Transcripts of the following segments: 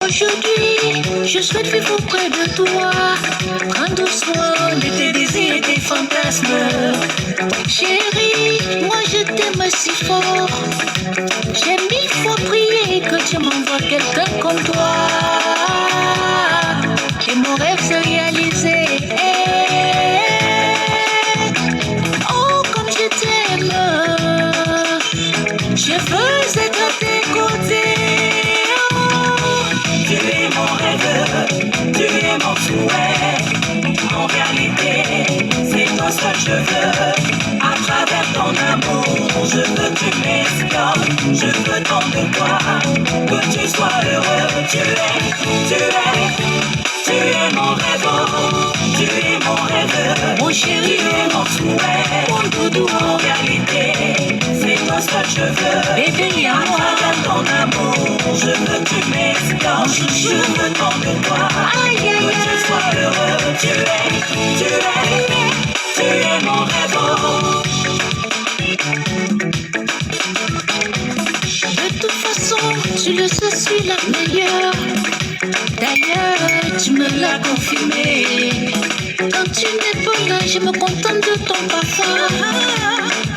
Aujourd'hui, je souhaite vivre auprès de toi, prendre soin de tes désirs et tes fantasmes. Chérie, moi je t'aime si fort. J'ai mille fois prié que Dieu m'envoie quelqu'un comme toi. Et mon rêve s'est réalisé. Oh, comme je t'aime. Je veux être à tes côtés. Tu es mon rêve, tu es mon souhait. En réalité, c'est toi ce que je veux. À travers ton amour, je veux que tu m'explores. Je veux tant de toi, que tu sois heureux. Tu es mon rêve. Tu es mon rêve, mon chéri, tu es mon souhait. Mon doudou, en réalité, c'est toi ce que je veux. Bébé, à travers ton amour, je veux que tu m'explores. Je veux tant de toi, que tu sois heureux. Tu es mon rêve. De toute façon, tu le sais, je suis la meilleure. D'ailleurs, tu me l'as confirmé. Quand tu n'es pas là, je me contente de ton parfum.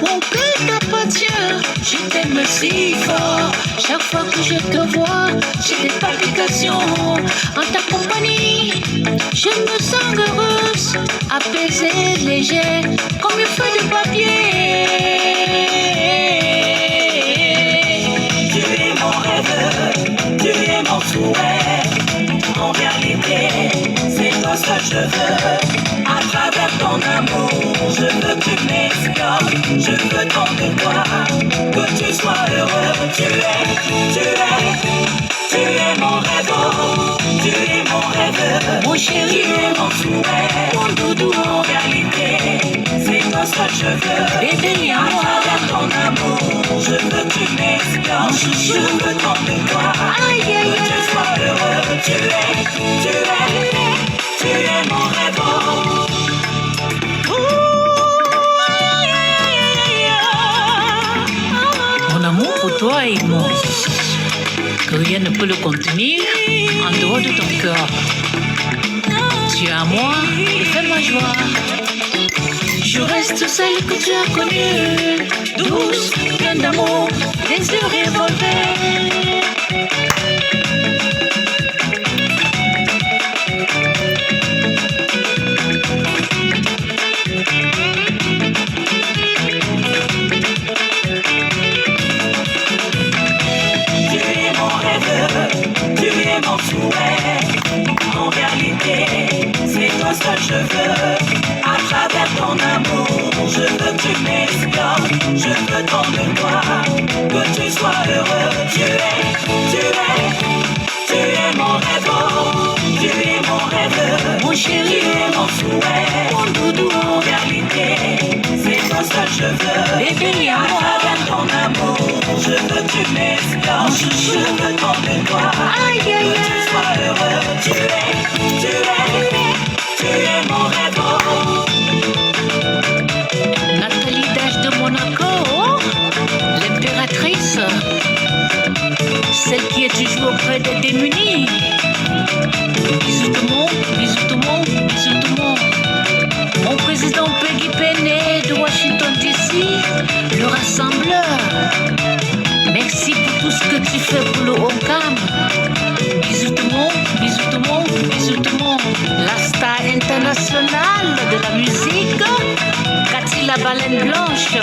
Mon cœur t'appartient, je t'aime si fort. Chaque fois que je te vois, j'ai des palpitations. En ta compagnie, je me sens heureuse, apaisée, légère, comme une feuille de papier. Tu es mon rêve, tu es mon souhait. En réalité, c'est toi ce que je veux. À travers ton amour, je veux que tu m'explores. Je veux tant de toi, que tu sois heureux. Tu es mon rêve. Tu es mon rêve, mon chéri, tu es mon souhait. Mon doudou, en réalité, c'est toi ce que je veux. Bébé, à travers ton amour, je veux que tu m'explores. Je veux tant de toi, que tu sois heureux. Tu es mon rêve. Mon amour pour toi est immense, que rien ne peut le contenir en dehors de ton cœur. Tu es à moi et fais ma joie. Je reste celle que tu as connue, douce, pleine d'amour, des yeux revolvés. Mon souhait, en réalité, c'est toi ce que je veux. À travers ton amour, je veux que tu m'explores. Je veux tant de toi, que tu sois heureux. Tu es mon rêve. Tu es mon rêve, mon chéri, tu es mon souhait. Mon doudou, en réalité, c'est toi ce que je veux. Bébé, à travers ton amour, je veux que tu m'explores. Je veux tant de toi, que tu sois heureux. Tu es mon rêve. Nathalie d'âge de Monaco, l'impératrice, celle qui est toujours auprès des démunis. Bisous tout le monde, bisous tout le monde, bisous tout le monde. Mon président Peggy Penney de Washington DC, le rassembleur. Merci pour tout ce que tu fais pour le Ocam. Bisous tout le monde, bisous tout le monde, bisous tout le monde. La star internationale de la musique, Cathy la baleine blanche,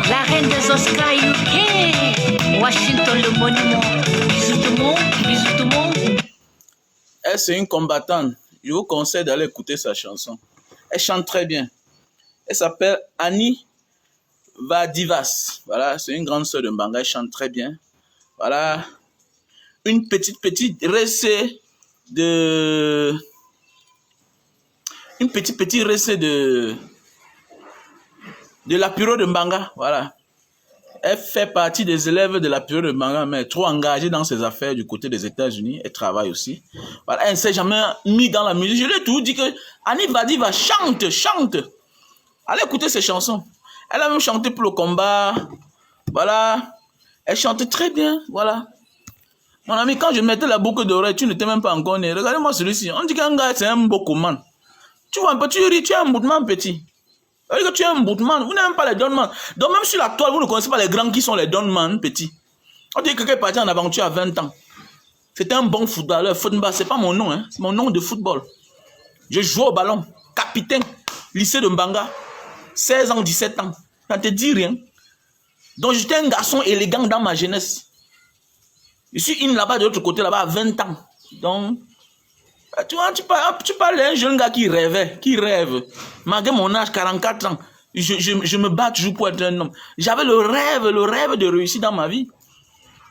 la reine des Oscars UK, Washington le monument. Bisous tout le monde, bisous tout le monde. Elle, c'est une combattante. Je vous conseille d'aller écouter sa chanson. Elle chante très bien. Elle s'appelle Annie Vadivas. Voilà, c'est une grande sœur de Mbanga. Elle chante très bien. Voilà. Une petite recette de... Une petite recette de l'apéro de Mbanga. Voilà. Elle fait partie des élèves de l'apéro de Mbanga, mais trop engagée dans ses affaires du côté des États-Unis. Elle travaille aussi. Voilà. Elle ne s'est jamais mise dans la musique. Je lui ai tout dit que Annie Vadiva chante. Allez écouter ses chansons. Elle a même chanté pour le combat. Voilà. Elle chante très bien. Voilà. Mon ami, quand je mettais la boucle d'oreille, tu n'étais même pas encore né. Regardez-moi celui-ci. On dit qu'un gars, c'est un bokoman. Tu vois un peu, tu ris, tu es un boutman petit. Ça veut dire que tu es un boutman. Vous n'aimez pas les donman. Donc même sur la toile, vous ne connaissez pas les grands qui sont les donman petits. On dit que quelqu'un est parti en aventure à 20 ans. C'était un bon footballeur. Football, c'est pas mon nom, hein. C'est mon nom de football. Je joue au ballon. Capitaine. Lycée de Mbanga. 16 ans, 17 ans. Ça ne te dit rien. Donc j'étais un garçon élégant dans ma jeunesse. Je suis là-bas de l'autre côté, là-bas à 20 ans. Donc, tu vois, tu parles d'un jeune gars qui rêvait, qui rêve. Malgré mon âge, 44 ans, je me bats toujours pour être un homme. J'avais le rêve de réussir dans ma vie.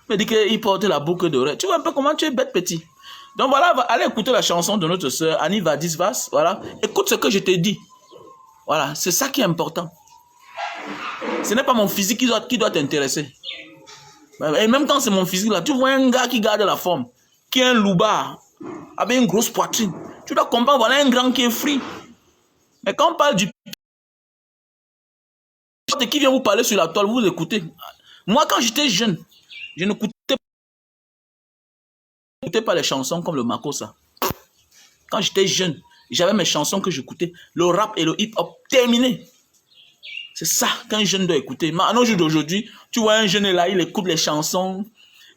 Il me dit qu'il portait la boucle d'oreille. Tu vois un peu comment tu es bête petit. Donc voilà, allez écouter la chanson de notre sœur Annie Vadisvas. Voilà, écoute ce que je t'ai dit. Voilà, c'est ça qui est important. Ce n'est pas mon physique qui doit t'intéresser. Et même quand c'est mon physique là, tu vois un gars qui garde la forme, qui est un loupard, avec une grosse poitrine. Tu dois comprendre, voilà un grand qui est free. Mais quand on parle du... qui vient vous parler sur la toile, vous écoutez. Moi, quand j'étais jeune, je n'écoutais pas les chansons comme le Makossa. Quand j'étais jeune, j'avais mes chansons que j'écoutais. Le rap et le hip-hop, terminé. C'est ça qu'un jeune doit écouter. Mais à nos jours d'aujourd'hui, tu vois un jeune là, il écoute les chansons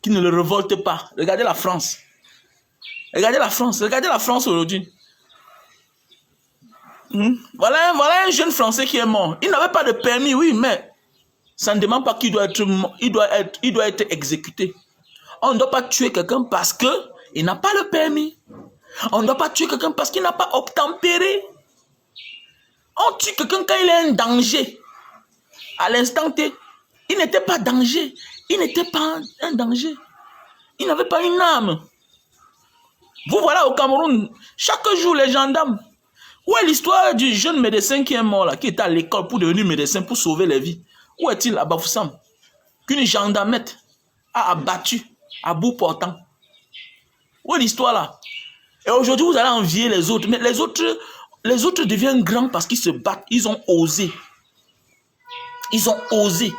qui ne le révoltent pas. Regardez la France. Regardez la France aujourd'hui. Voilà un jeune Français qui est mort. Il n'avait pas de permis, oui, mais ça ne demande pas qu'il doit être exécuté. On ne doit pas tuer quelqu'un parce qu'il n'a pas le permis. On ne doit pas tuer quelqu'un parce qu'il n'a pas obtempéré. On tue quelqu'un quand il est en danger. À l'instant T, il n'était pas danger. Il n'était pas un danger. Il n'avait pas une âme. Vous voilà au Cameroun, chaque jour les gendarmes. Où est l'histoire du jeune médecin qui est mort là, qui était à l'école pour devenir médecin, pour sauver les vies? Où est-il à Bafoussam? Qu'une gendarmette a abattu à bout portant. Où est l'histoire là? Et aujourd'hui, vous allez envier les autres. Mais les autres deviennent grands parce qu'ils se battent. Ils ont osé. Ils ont osé.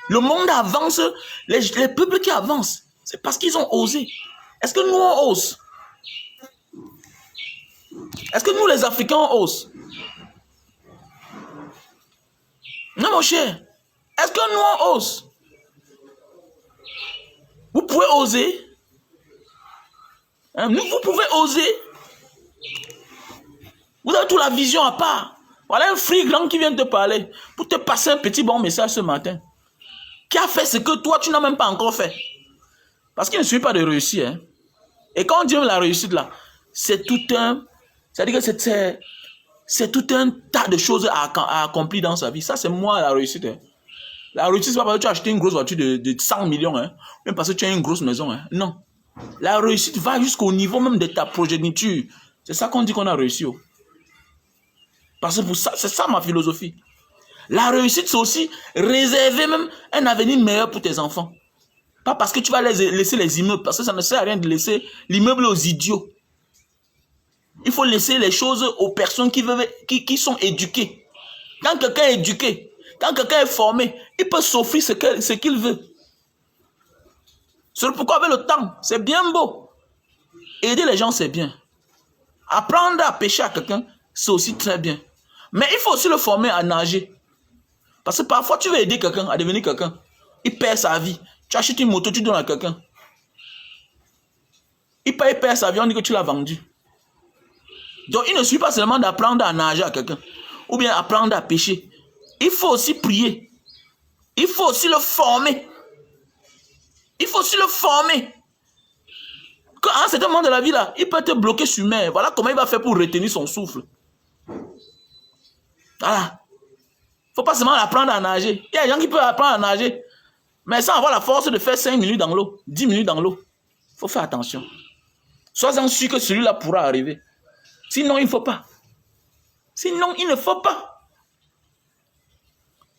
Le monde avance. Les peuples qui avancent, c'est parce qu'ils ont osé. Est-ce que nous, on ose? Est-ce que nous, les Africains, on ose? Non, mon cher. Est-ce que nous, on ose? Vous pouvez oser. Vous pouvez oser. Vous avez toute la vision à part. Voilà un free grand qui vient te parler pour te passer un petit bon message ce matin. Qui a fait ce que toi, tu n'as même pas encore fait. Parce qu'il ne suffit pas de réussir. Hein. Et quand on dit la réussite là, c'est tout un... C'est-à-dire que c'est tout un tas de choses à accomplir dans sa vie. Ça, c'est moi la réussite. Hein. La réussite, c'est pas parce que tu as acheté une grosse voiture de 100 millions. Hein, même parce que tu as une grosse maison. Hein. Non. La réussite va jusqu'au niveau même de ta progéniture. C'est ça qu'on dit qu'on a réussi. Oh. Parce que pour ça, c'est ça ma philosophie. La réussite, c'est aussi réserver même un avenir meilleur pour tes enfants. Pas parce que tu vas laisser les immeubles, parce que ça ne sert à rien de laisser l'immeuble aux idiots. Il faut laisser les choses aux personnes qui sont éduquées. Quand quelqu'un est éduqué, quand quelqu'un est formé, il peut s'offrir ce qu'il veut. C'est pourquoi avec le temps, c'est bien beau. Aider les gens, c'est bien. Apprendre à pêcher à quelqu'un, c'est aussi très bien. Mais il faut aussi le former à nager. Parce que parfois, tu veux aider quelqu'un à devenir quelqu'un. Il perd sa vie. Tu achètes une moto, tu donnes à quelqu'un. Il perd sa vie, on dit que tu l'as vendu. Donc, il ne suffit pas seulement d'apprendre à nager à quelqu'un. Ou bien apprendre à pêcher. Il faut aussi prier. Il faut aussi le former. Il faut aussi le former. À un certain moment de la vie, là, il peut être bloqué sur mer. Voilà comment il va faire pour retenir son souffle. Voilà. Il ne faut pas seulement apprendre à nager. Il y a des gens qui peuvent apprendre à nager. Mais sans avoir la force de faire 5 minutes dans l'eau, 10 minutes dans l'eau. Il faut faire attention. Sois-en sûr que celui-là pourra arriver. Sinon, il ne faut pas. Sinon, il ne faut pas.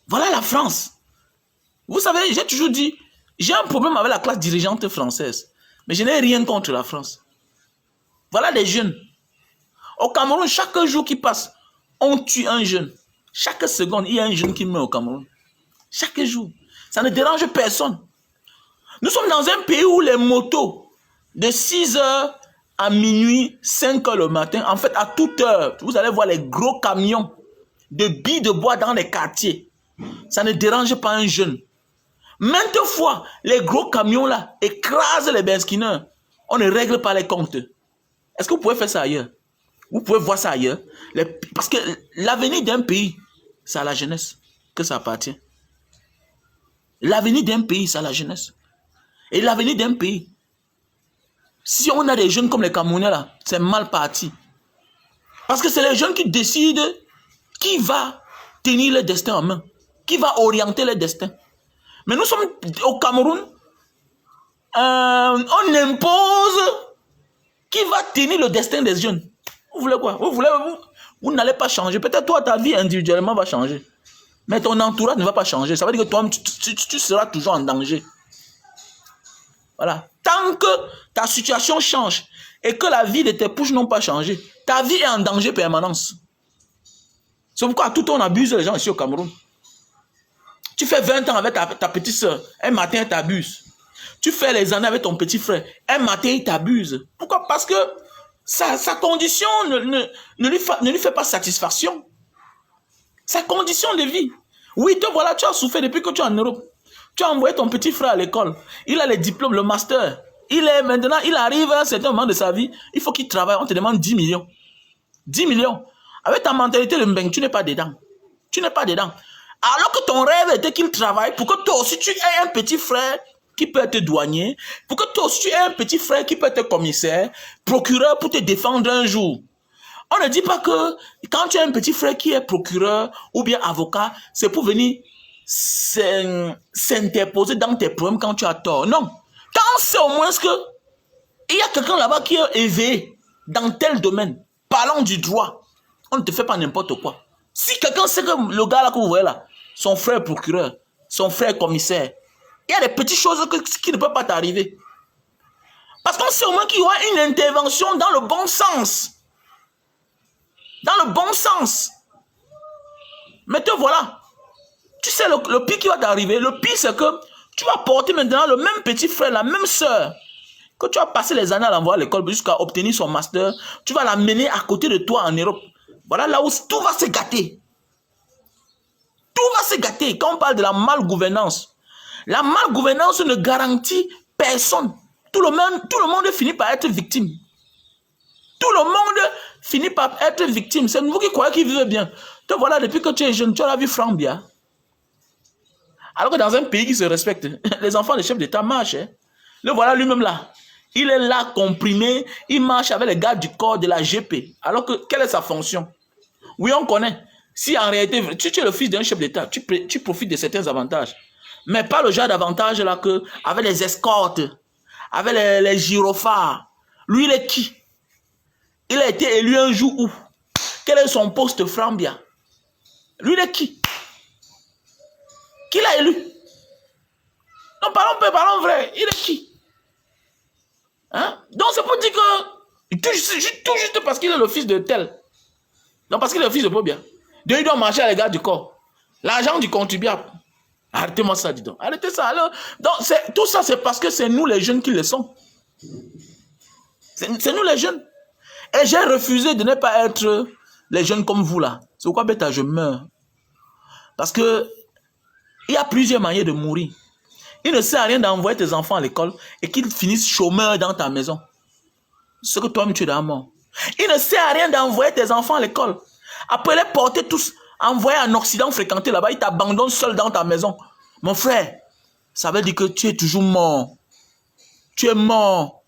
Voilà la France. Vous savez, j'ai toujours dit, j'ai un problème avec la classe dirigeante française. Mais je n'ai rien contre la France. Voilà les jeunes. Au Cameroun, chaque jour qui passe, on tue un jeune. Chaque seconde, il y a un jeune qui meurt au Cameroun. Chaque jour. Ça ne dérange personne. Nous sommes dans un pays où les motos De 6 heures à minuit, 5 heures le matin, en fait, à toute heure, vous allez voir les gros camions de billes de bois dans les quartiers. Ça ne dérange pas un jeune. Maintes fois, les gros camions là écrasent les benskineurs. On ne règle pas les comptes. Est-ce que vous pouvez faire ça ailleurs? Vous pouvez voir ça ailleurs. Parce que l'avenir d'un pays, c'est à la jeunesse que ça appartient. L'avenir d'un pays, c'est à la jeunesse. Et l'avenir d'un pays, si on a des jeunes comme les Camerounais là, c'est mal parti. Parce que c'est les jeunes qui décident qui va tenir le destin en main, qui va orienter le destin. Mais nous sommes au Cameroun, on impose qui va tenir le destin des jeunes. Vous voulez quoi? Vous n'allez pas changer. Peut-être toi, ta vie individuellement va changer. Mais ton entourage ne va pas changer. Ça veut dire que toi, tu seras toujours en danger. Voilà. Tant que ta situation change et que la vie de tes proches n'ont pas changé, ta vie est en danger permanence. C'est pourquoi tout on abuse les gens ici au Cameroun. Tu fais 20 ans avec ta petite soeur, un matin elle t'abuse. Tu fais les années avec ton petit frère, un matin il t'abuse. Pourquoi? Parce que sa condition ne lui fait pas satisfaction. Sa condition de vie. Oui, toi voilà, tu as souffert depuis que tu es en Europe. Tu as envoyé ton petit frère à l'école. Il a les diplômes, le master. Maintenant, il arrive à un certain moment de sa vie. Il faut qu'il travaille. On te demande 10 millions. 10 millions. Avec ta mentalité de mbeng, tu n'es pas dedans. Tu n'es pas dedans. Alors que ton rêve était qu'il travaille pour que toi aussi tu aies un petit frère qui peut être douanier, pour que toi aussi tu aies un petit frère qui peut être commissaire, procureur pour te défendre un jour. On ne dit pas que quand tu as un petit frère qui est procureur ou bien avocat, c'est pour venir s'interposer dans tes problèmes quand tu as tort. Non. Quand c'est au moins que il y a quelqu'un là-bas qui est éveillé dans tel domaine, parlons du droit, on ne te fait pas n'importe quoi. Si quelqu'un sait que le gars là que vous voyez là, son frère procureur, son frère commissaire, il y a des petites choses qui ne peuvent pas t'arriver. Parce qu'on sait au moins qu'il y aura une intervention dans le bon sens. Dans le bon sens. Mais te voilà. Tu sais le pire qui va t'arriver, le pire c'est que tu vas porter maintenant le même petit frère, la même soeur, que tu as passé les années à l'envoyer à l'école jusqu'à obtenir son master, tu vas l'amener à côté de toi en Europe. Voilà là où tout va se gâter. Tout va se gâter. Quand on parle de la malgouvernance, la malgouvernance ne garantit personne. Tout le monde finit par être victime. Tout le monde finit par être victime. C'est vous qui croyez qu'il vivent bien. Te voilà, depuis que tu es jeune, tu as la vie frambia. Alors que dans un pays qui se respecte, les enfants des chefs d'État marchent. Hein. Le voilà lui-même là. Il est là comprimé, il marche avec les gars du corps de la GP. Alors que, quelle est sa fonction? Oui, on connaît. Si en réalité, tu es le fils d'un chef d'État, tu profites de certains avantages. Mais pas le genre d'avantage là que, avec les escortes, avec les gyrophares. Lui, il est qui? Il a été élu un jour où? Quel est son poste frambia? Lui, il est qui? Qui l'a élu? Non, parlons vrai. Il est qui? Hein? Donc, c'est pour dire que tout juste parce qu'il est le fils de tel. Non, parce qu'il est le fils de Pobia. Donc, il doit marcher à l'égard du corps. L'argent du contribuable. Arrêtez-moi ça, dis donc. Arrêtez ça. Alors, donc, tout ça, c'est parce que c'est nous les jeunes qui le sommes. C'est nous les jeunes. Et j'ai refusé de ne pas être les jeunes comme vous là. C'est pourquoi, bêta, je meurs. Parce que il y a plusieurs manières de mourir. Il ne sert à rien d'envoyer tes enfants à l'école et qu'ils finissent chômeurs dans ta maison. Ce que toi-même tu es dans la mort. Il ne sert à rien d'envoyer tes enfants à l'école. Après les porter tous, envoyer en Occident fréquenter là-bas, ils t'abandonnent seul dans ta maison. Mon frère, ça veut dire que tu es toujours mort. Tu es mort.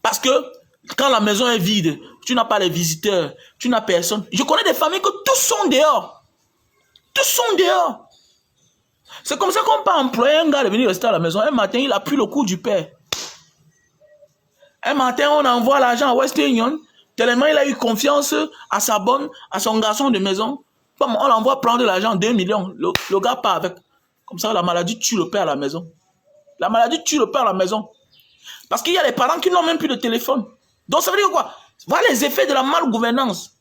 Parce que quand la maison est vide, tu n'as pas les visiteurs, tu n'as personne. Je connais des familles que tous sont dehors. Tous sont dehors. C'est comme ça qu'on peut employer un gars de venir rester à la maison. Un matin, il a pris le coup du père. Un matin, on envoie l'argent à Western Union. Tellement il a eu confiance à sa bonne, à son garçon de maison. Comme on l'envoie prendre l'argent, 2 millions. Le gars part avec. Comme ça, la maladie tue le père à la maison. La maladie tue le père à la maison. Parce qu'il y a des parents qui n'ont même plus de téléphone. Donc ça veut dire quoi? Voilà les effets de la malgouvernance.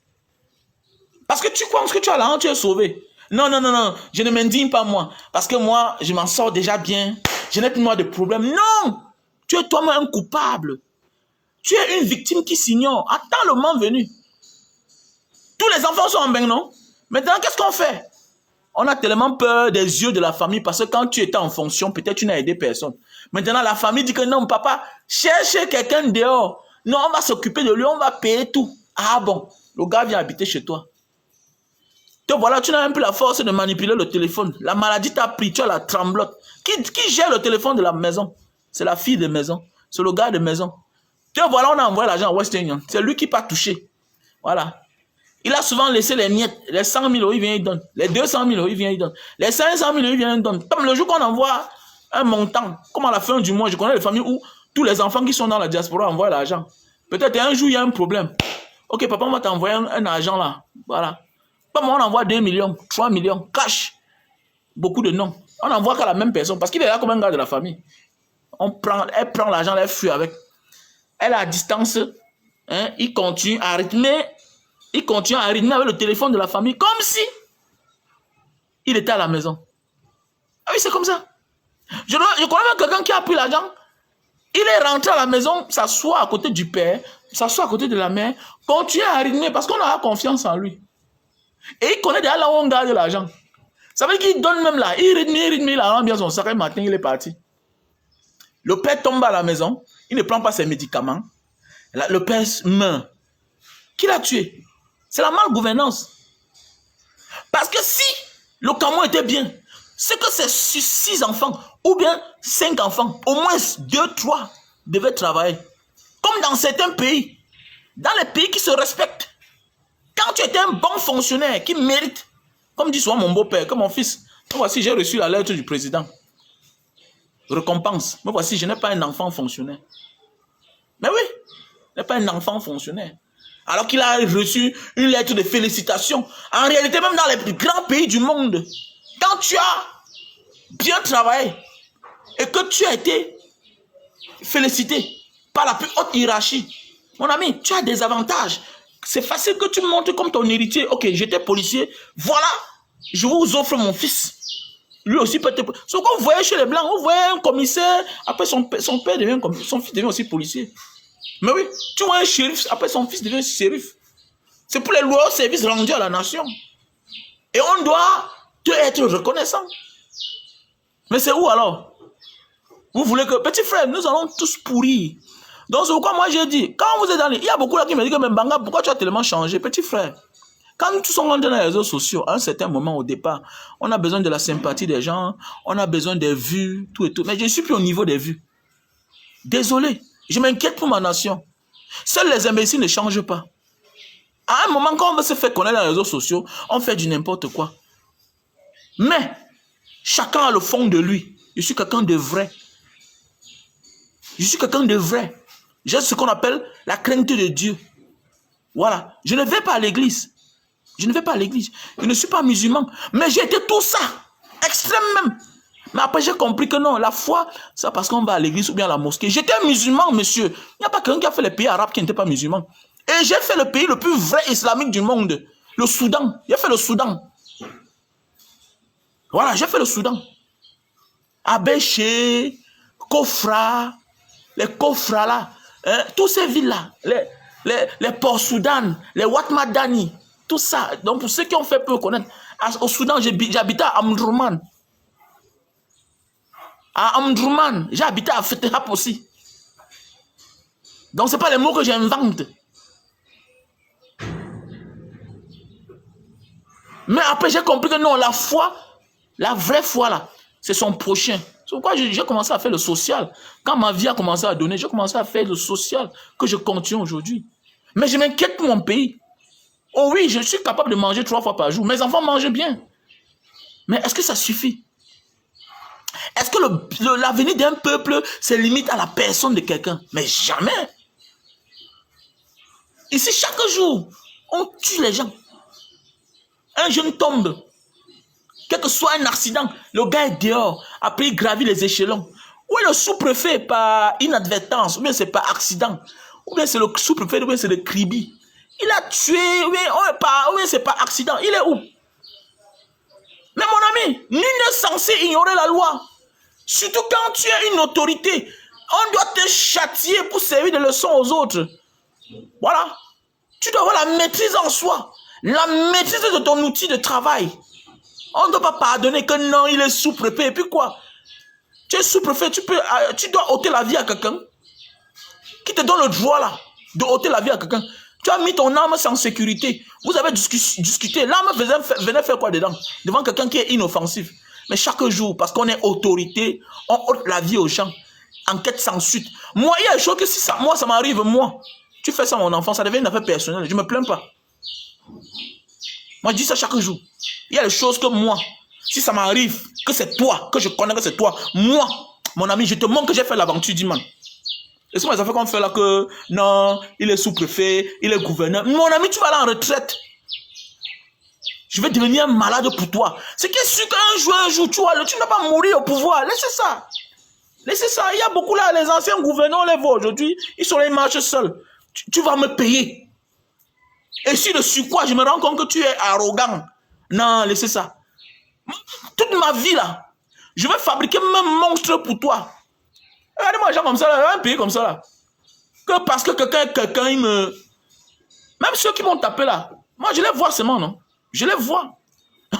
Parce que tu penses que tu as l'argent, tu es sauvé. Non, non, non, non, je ne m'indigne pas moi. Parce que moi, je m'en sors déjà bien. Je n'ai plus moi de problème. Non! Tu es toi-même un coupable. Tu es une victime qui s'ignore. Attends le moment venu. Tous les enfants sont en bain, non? Maintenant, qu'est-ce qu'on fait? On a tellement peur des yeux de la famille parce que quand tu étais en fonction, peut-être tu n'as aidé personne. Maintenant, la famille dit que non, papa, cherche quelqu'un dehors. Non, on va s'occuper de lui, on va payer tout. Ah bon, le gars vient habiter chez toi. Te voilà, tu n'as même plus la force de manipuler le téléphone. La maladie t'a pris, tu as la tremblote. Qui gère le téléphone de la maison? C'est la fille de maison. C'est le gars de maison. Te voilà, on a envoyé l'argent à Western Union. C'est lui qui n'a pas touché. Voilà. Il a souvent laissé les miettes. Les 100 000 euros, il vient, il donne. Les 200 000 euros, il vient, il donne. Les 500 000 euros, il vient, il donne. Comme le jour qu'on envoie un montant, comme à la fin du mois, je connais les familles où tous les enfants qui sont dans la diaspora envoient l'argent. Peut-être un jour, il y a un problème. Ok, papa, on va t'envoyer un argent là. Voilà. Comme on envoie 2 millions, 3 millions, cash. Beaucoup de noms. On n'envoie qu'à la même personne parce qu'il est là comme un gars de la famille. Elle prend l'argent, elle fuit avec. Elle est à distance. Hein, il continue à rythmer. Il continue à rythmer avec le téléphone de la famille comme si il était à la maison. Ah oui, c'est comme ça. Je connais même quelqu'un qui a pris l'argent. Il est rentré à la maison, s'assoit à côté du père, s'assoit à côté de la mère, continue à rythmer parce qu'on a confiance en lui. Et il connaît déjà là où on garde l'argent. Ça veut dire qu'il donne même là. Il rythme, il rend bien son sac. Le matin, il est parti. Le père tombe à la maison. Il ne prend pas ses médicaments. Le père meurt. Qui l'a tué? C'est la malgouvernance. Parce que si le Cameroun était bien, c'est que c'est 6 enfants ou bien 5 enfants, au moins 2, 3 devaient travailler. Comme dans certains pays. Dans les pays qui se respectent. Quand tu étais un bon fonctionnaire qui mérite, comme dit souvent mon beau-père, que mon fils, moi voici, j'ai reçu la lettre du président. Récompense. Moi voici, je n'ai pas un enfant fonctionnaire. Mais oui, je n'ai pas un enfant fonctionnaire. Alors qu'il a reçu une lettre de félicitations. En réalité, même dans les plus grands pays du monde, quand tu as bien travaillé et que tu as été félicité par la plus haute hiérarchie, mon ami, tu as des avantages. C'est facile que tu montres comme ton héritier. Ok, j'étais policier. Voilà, je vous offre mon fils. Lui aussi peut être... Ce qu'on voyait chez les Blancs, on voyait un commissaire. Après, son père devient commissaire. Son fils devient aussi policier. Mais oui, tu vois un shérif. Après, son fils devient shérif. C'est pour les loyaux services rendus à la nation. Et on doit te être reconnaissant. Mais c'est où alors? Vous voulez que... Petit frère, nous allons tous pourrir. Donc, c'est pourquoi moi j'ai dit, quand vous êtes dans les... Il y a beaucoup là qui me disent que, mais Mbanga, pourquoi tu as tellement changé? Petit frère, quand nous tous sommes rentrés dans les réseaux sociaux, à un certain moment au départ, on a besoin de la sympathie des gens, on a besoin des vues, tout et tout. Mais je ne suis plus au niveau des vues. Désolé, je m'inquiète pour ma nation. Seuls les imbéciles ne changent pas. À un moment, quand on veut se faire connaître dans les réseaux sociaux, on fait du n'importe quoi. Mais, chacun a le fond de lui. Je suis quelqu'un de vrai. Je suis quelqu'un de vrai. J'ai ce qu'on appelle la crainte de Dieu. Voilà. Je ne vais pas à l'église. Je ne vais pas à l'église. Je ne suis pas musulman. Mais j'ai été tout ça. Extrême même. Mais après, j'ai compris que non, la foi, c'est parce qu'on va à l'église ou bien à la mosquée. J'étais musulman, monsieur. Il n'y a pas quelqu'un qui a fait les pays arabes qui n'était pas musulman. Et j'ai fait le pays le plus vrai islamique du monde. Le Soudan. J'ai fait le Soudan. Voilà, j'ai fait le Soudan. Abéché, Kofra, les Kofra là. Toutes ces villes-là, les Port-Soudan, les Watmadani, tout ça. Donc, pour ceux qui ont fait peu connaître, au Soudan, j'habitais à Amdrouman. À Amdrouman, j'ai habité à Fetehap aussi. Donc, ce n'est pas les mots que j'invente. Mais après, j'ai compris que non, la foi, la vraie foi là, c'est son prochain. C'est pourquoi j'ai commencé à faire le social. Quand ma vie a commencé à donner, j'ai commencé à faire le social que je continue aujourd'hui. Mais je m'inquiète pour mon pays. Oh oui, je suis capable de manger 3 fois par jour. Mes enfants mangent bien. Mais est-ce que ça suffit? Est-ce que l'avenir d'un peuple se limite à la personne de quelqu'un? Mais jamais. Ici, chaque jour, on tue les gens. Un jeune tombe. Quel que soit un accident, le gars est dehors. Après, il gravit les échelons. Ou le sous-préfet par inadvertance, ou bien c'est par accident. Ou bien c'est le sous-préfet, ou bien c'est le cribi. Il a tué, ou bien c'est par accident. Il est où? Mais mon ami, nul n'est censé ignorer la loi. Surtout quand tu es une autorité. On doit te châtier pour servir de leçon aux autres. Voilà. Tu dois avoir la maîtrise en soi. La maîtrise de ton outil de travail. On ne doit pas pardonner que non, il est sous-préfet. Et puis quoi? Tu es sous-préfet, tu dois ôter la vie à quelqu'un. Qui te donne le droit là de ôter la vie à quelqu'un? Tu as mis ton âme sans sécurité. Vous avez discuté. L'âme venait faire quoi dedans? Devant quelqu'un qui est inoffensif. Mais chaque jour, parce qu'on est autorité, on ôte la vie aux gens. Enquête sans suite. Moi, il y a des choses que si ça, moi, ça m'arrive, moi. Tu fais ça, mon enfant, ça devient une affaire personnelle. Je ne me plains pas. Moi, je dis ça chaque jour. Il y a des choses que moi, si ça m'arrive, que c'est toi, que je connais que c'est toi, moi, mon ami, je te montre que j'ai fait l'aventure d'Iman. Et c'est moi les affaires qu'on fait là que, non, il est sous-préfet, il est gouverneur. Mon ami, tu vas aller en retraite. Je vais devenir malade pour toi. C'est qui est sûr qu'un jour, tu ne vas pas mourir au pouvoir. Laissez ça. Laissez ça. Il y a beaucoup là, les anciens gouverneurs, on les voit aujourd'hui. Ils sont là, ils marchent seuls. Tu vas me payer. Et si de surcroît, je me rends compte que tu es arrogant. Non, laissez ça. Toute ma vie là, je vais fabriquer même monstre pour toi. Regardez-moi, gens comme ça, là, un pays comme ça là. Que parce que quelqu'un, il me... Même ceux qui m'ont tapé là, moi je les vois seulement, non? Je les vois. Et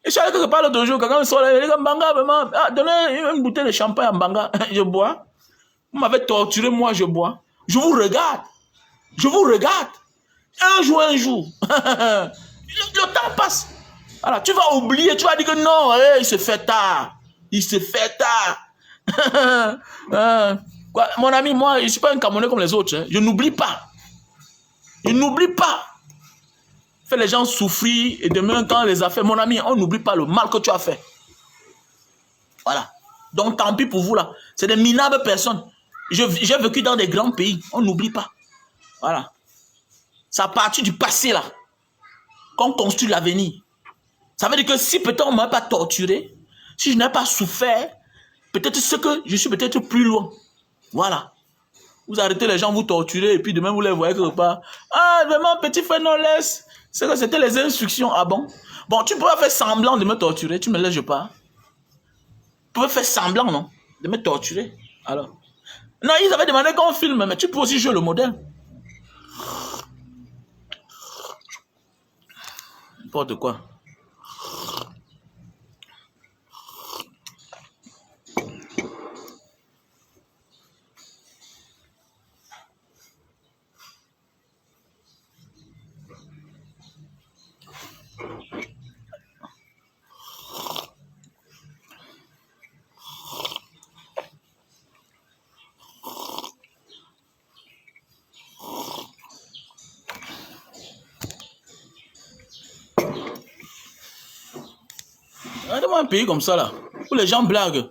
je suis allé quelque part l'autre jour, quelqu'un me sort là, il dit, Mbanga, vraiment, donnez une bouteille de champagne à Mbanga. Je bois. Vous m'avez torturé, moi je bois. Je vous regarde. Je vous regarde. Un jour. Le temps passe. Alors, tu vas oublier, tu vas dire que non, il se fait tard. Il se fait tard. Mon ami, moi, je ne suis pas un Camerounais comme les autres. Hein. Je n'oublie pas. Je n'oublie pas. Fais les gens souffrir et demain, quand on les a fait, mon ami, on n'oublie pas le mal que tu as fait. Voilà. Donc, tant pis pour vous là. C'est des minables personnes. J'ai vécu dans des grands pays. On n'oublie pas. Voilà. C'est à partir du passé là qu'on construit l'avenir. Ça veut dire que si peut-être on ne m'a pas torturé, si je n'ai pas souffert, peut-être ce que je suis peut-être plus loin. Voilà. Vous arrêtez les gens, vous torturez, et puis demain vous les voyez quelque part. Ah, vraiment, petit frère, non, laisse. C'est que c'était les instructions. Ah bon? Bon, tu pourrais faire semblant de me torturer, tu me laisses pas. Tu peux faire semblant, non? De me torturer. Alors. Non, ils avaient demandé qu'on filme, mais tu peux aussi jouer le modèle. N'importe quoi. Regardez-moi un pays comme ça là, où les gens blaguent.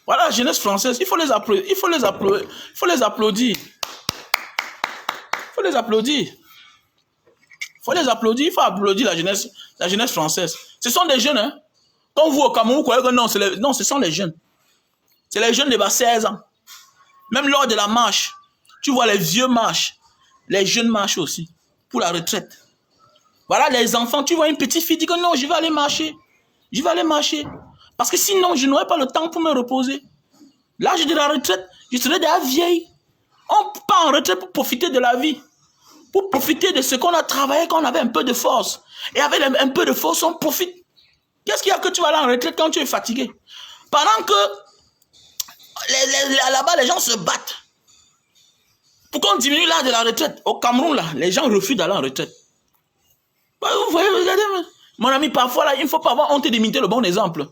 Voilà la jeunesse française, il faut les applaudir. Il faut les applaudir. Il faut les applaudir. Il faut les applaudir. Il faut les applaudir. Il faut applaudir la jeunesse française. Ce sont des jeunes, hein. Quand vous au Cameroun, vous croyez que non, non, ce sont les jeunes. C'est les jeunes de bas 16 ans. Même lors de la marche, tu vois les vieux marchent. Les jeunes marchent aussi. Pour la retraite. Voilà les enfants, tu vois une petite fille dit que non, je vais aller marcher. Je vais aller marcher. Parce que sinon, je n'aurai pas le temps pour me reposer. L'âge de la retraite, je serai déjà vieille. On part en retraite pour profiter de la vie. Pour profiter de ce qu'on a travaillé quand on avait un peu de force. Et avec un peu de force, on profite. Qu'est-ce qu'il y a que tu vas aller en retraite quand tu es fatigué? Pendant que là-bas, les gens se battent. Pour qu'on diminue l'âge de la retraite. Au Cameroun, là, les gens refusent d'aller en retraite. Bah, vous voyez, regardez, mon ami, parfois, là, il ne faut pas avoir honte d'imiter le bon exemple.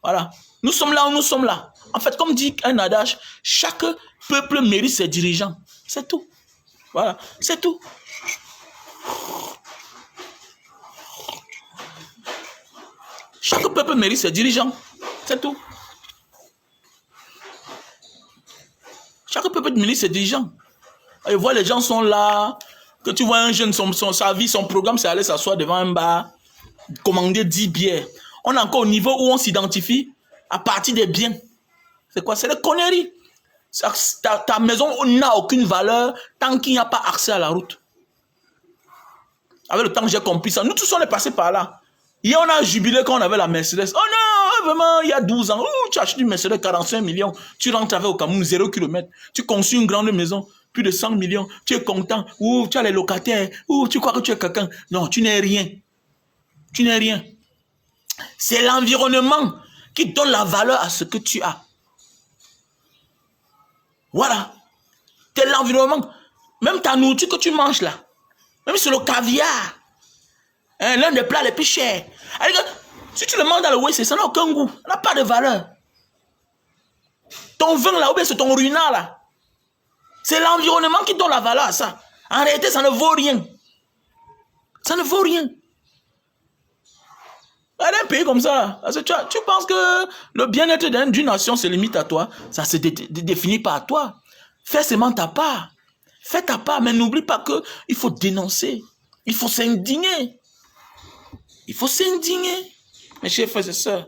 Voilà. Nous sommes là où nous sommes là. En fait, comme dit un adage, chaque peuple mérite ses dirigeants. C'est tout. Voilà. C'est tout. Chaque peuple mérite ses dirigeants. C'est tout. Chaque peuple mérite ses dirigeants. Et voilà, les gens sont là. Que tu vois un jeune, sa vie, son programme, c'est aller s'asseoir devant un bar, commander 10 bières. On est encore au niveau où on s'identifie à partir des biens. C'est quoi? C'est des conneries. Ta maison n'a aucune valeur tant qu'il n'y a pas accès à la route. Avec le temps, j'ai compris ça. Nous tous, on est passés par là. Hier, on a jubilé quand on avait la Mercedes. Oh non, vraiment, il y a 12 ans, tu achètes une Mercedes 45 millions, tu rentres avec au Cameroun 0 km, tu construis une grande maison, plus de 100 millions, tu es content, tu as les locataires, tu crois que tu es quelqu'un. Non, tu n'es rien. Tu n'es rien. C'est l'environnement qui donne la valeur à ce que tu as. Voilà. C'est l'environnement. Même ta nourriture que tu manges là, même sur le caviar, hein, l'un des plats les plus chers. Si tu le manges dans le West, ça n'a aucun goût, ça n'a pas de valeur. Ton vin là, ou bien c'est ton ruinard là, c'est l'environnement qui donne la valeur à ça. En réalité, ça ne vaut rien. Ça ne vaut rien. Un pays comme ça, là, tu penses que le bien-être d'une nation se limite à toi, ça se définit par toi. Fais seulement ta part. Fais ta part, mais n'oublie pas qu'il faut dénoncer. Il faut s'indigner. Il faut s'indigner. Mes chers frères et sœurs.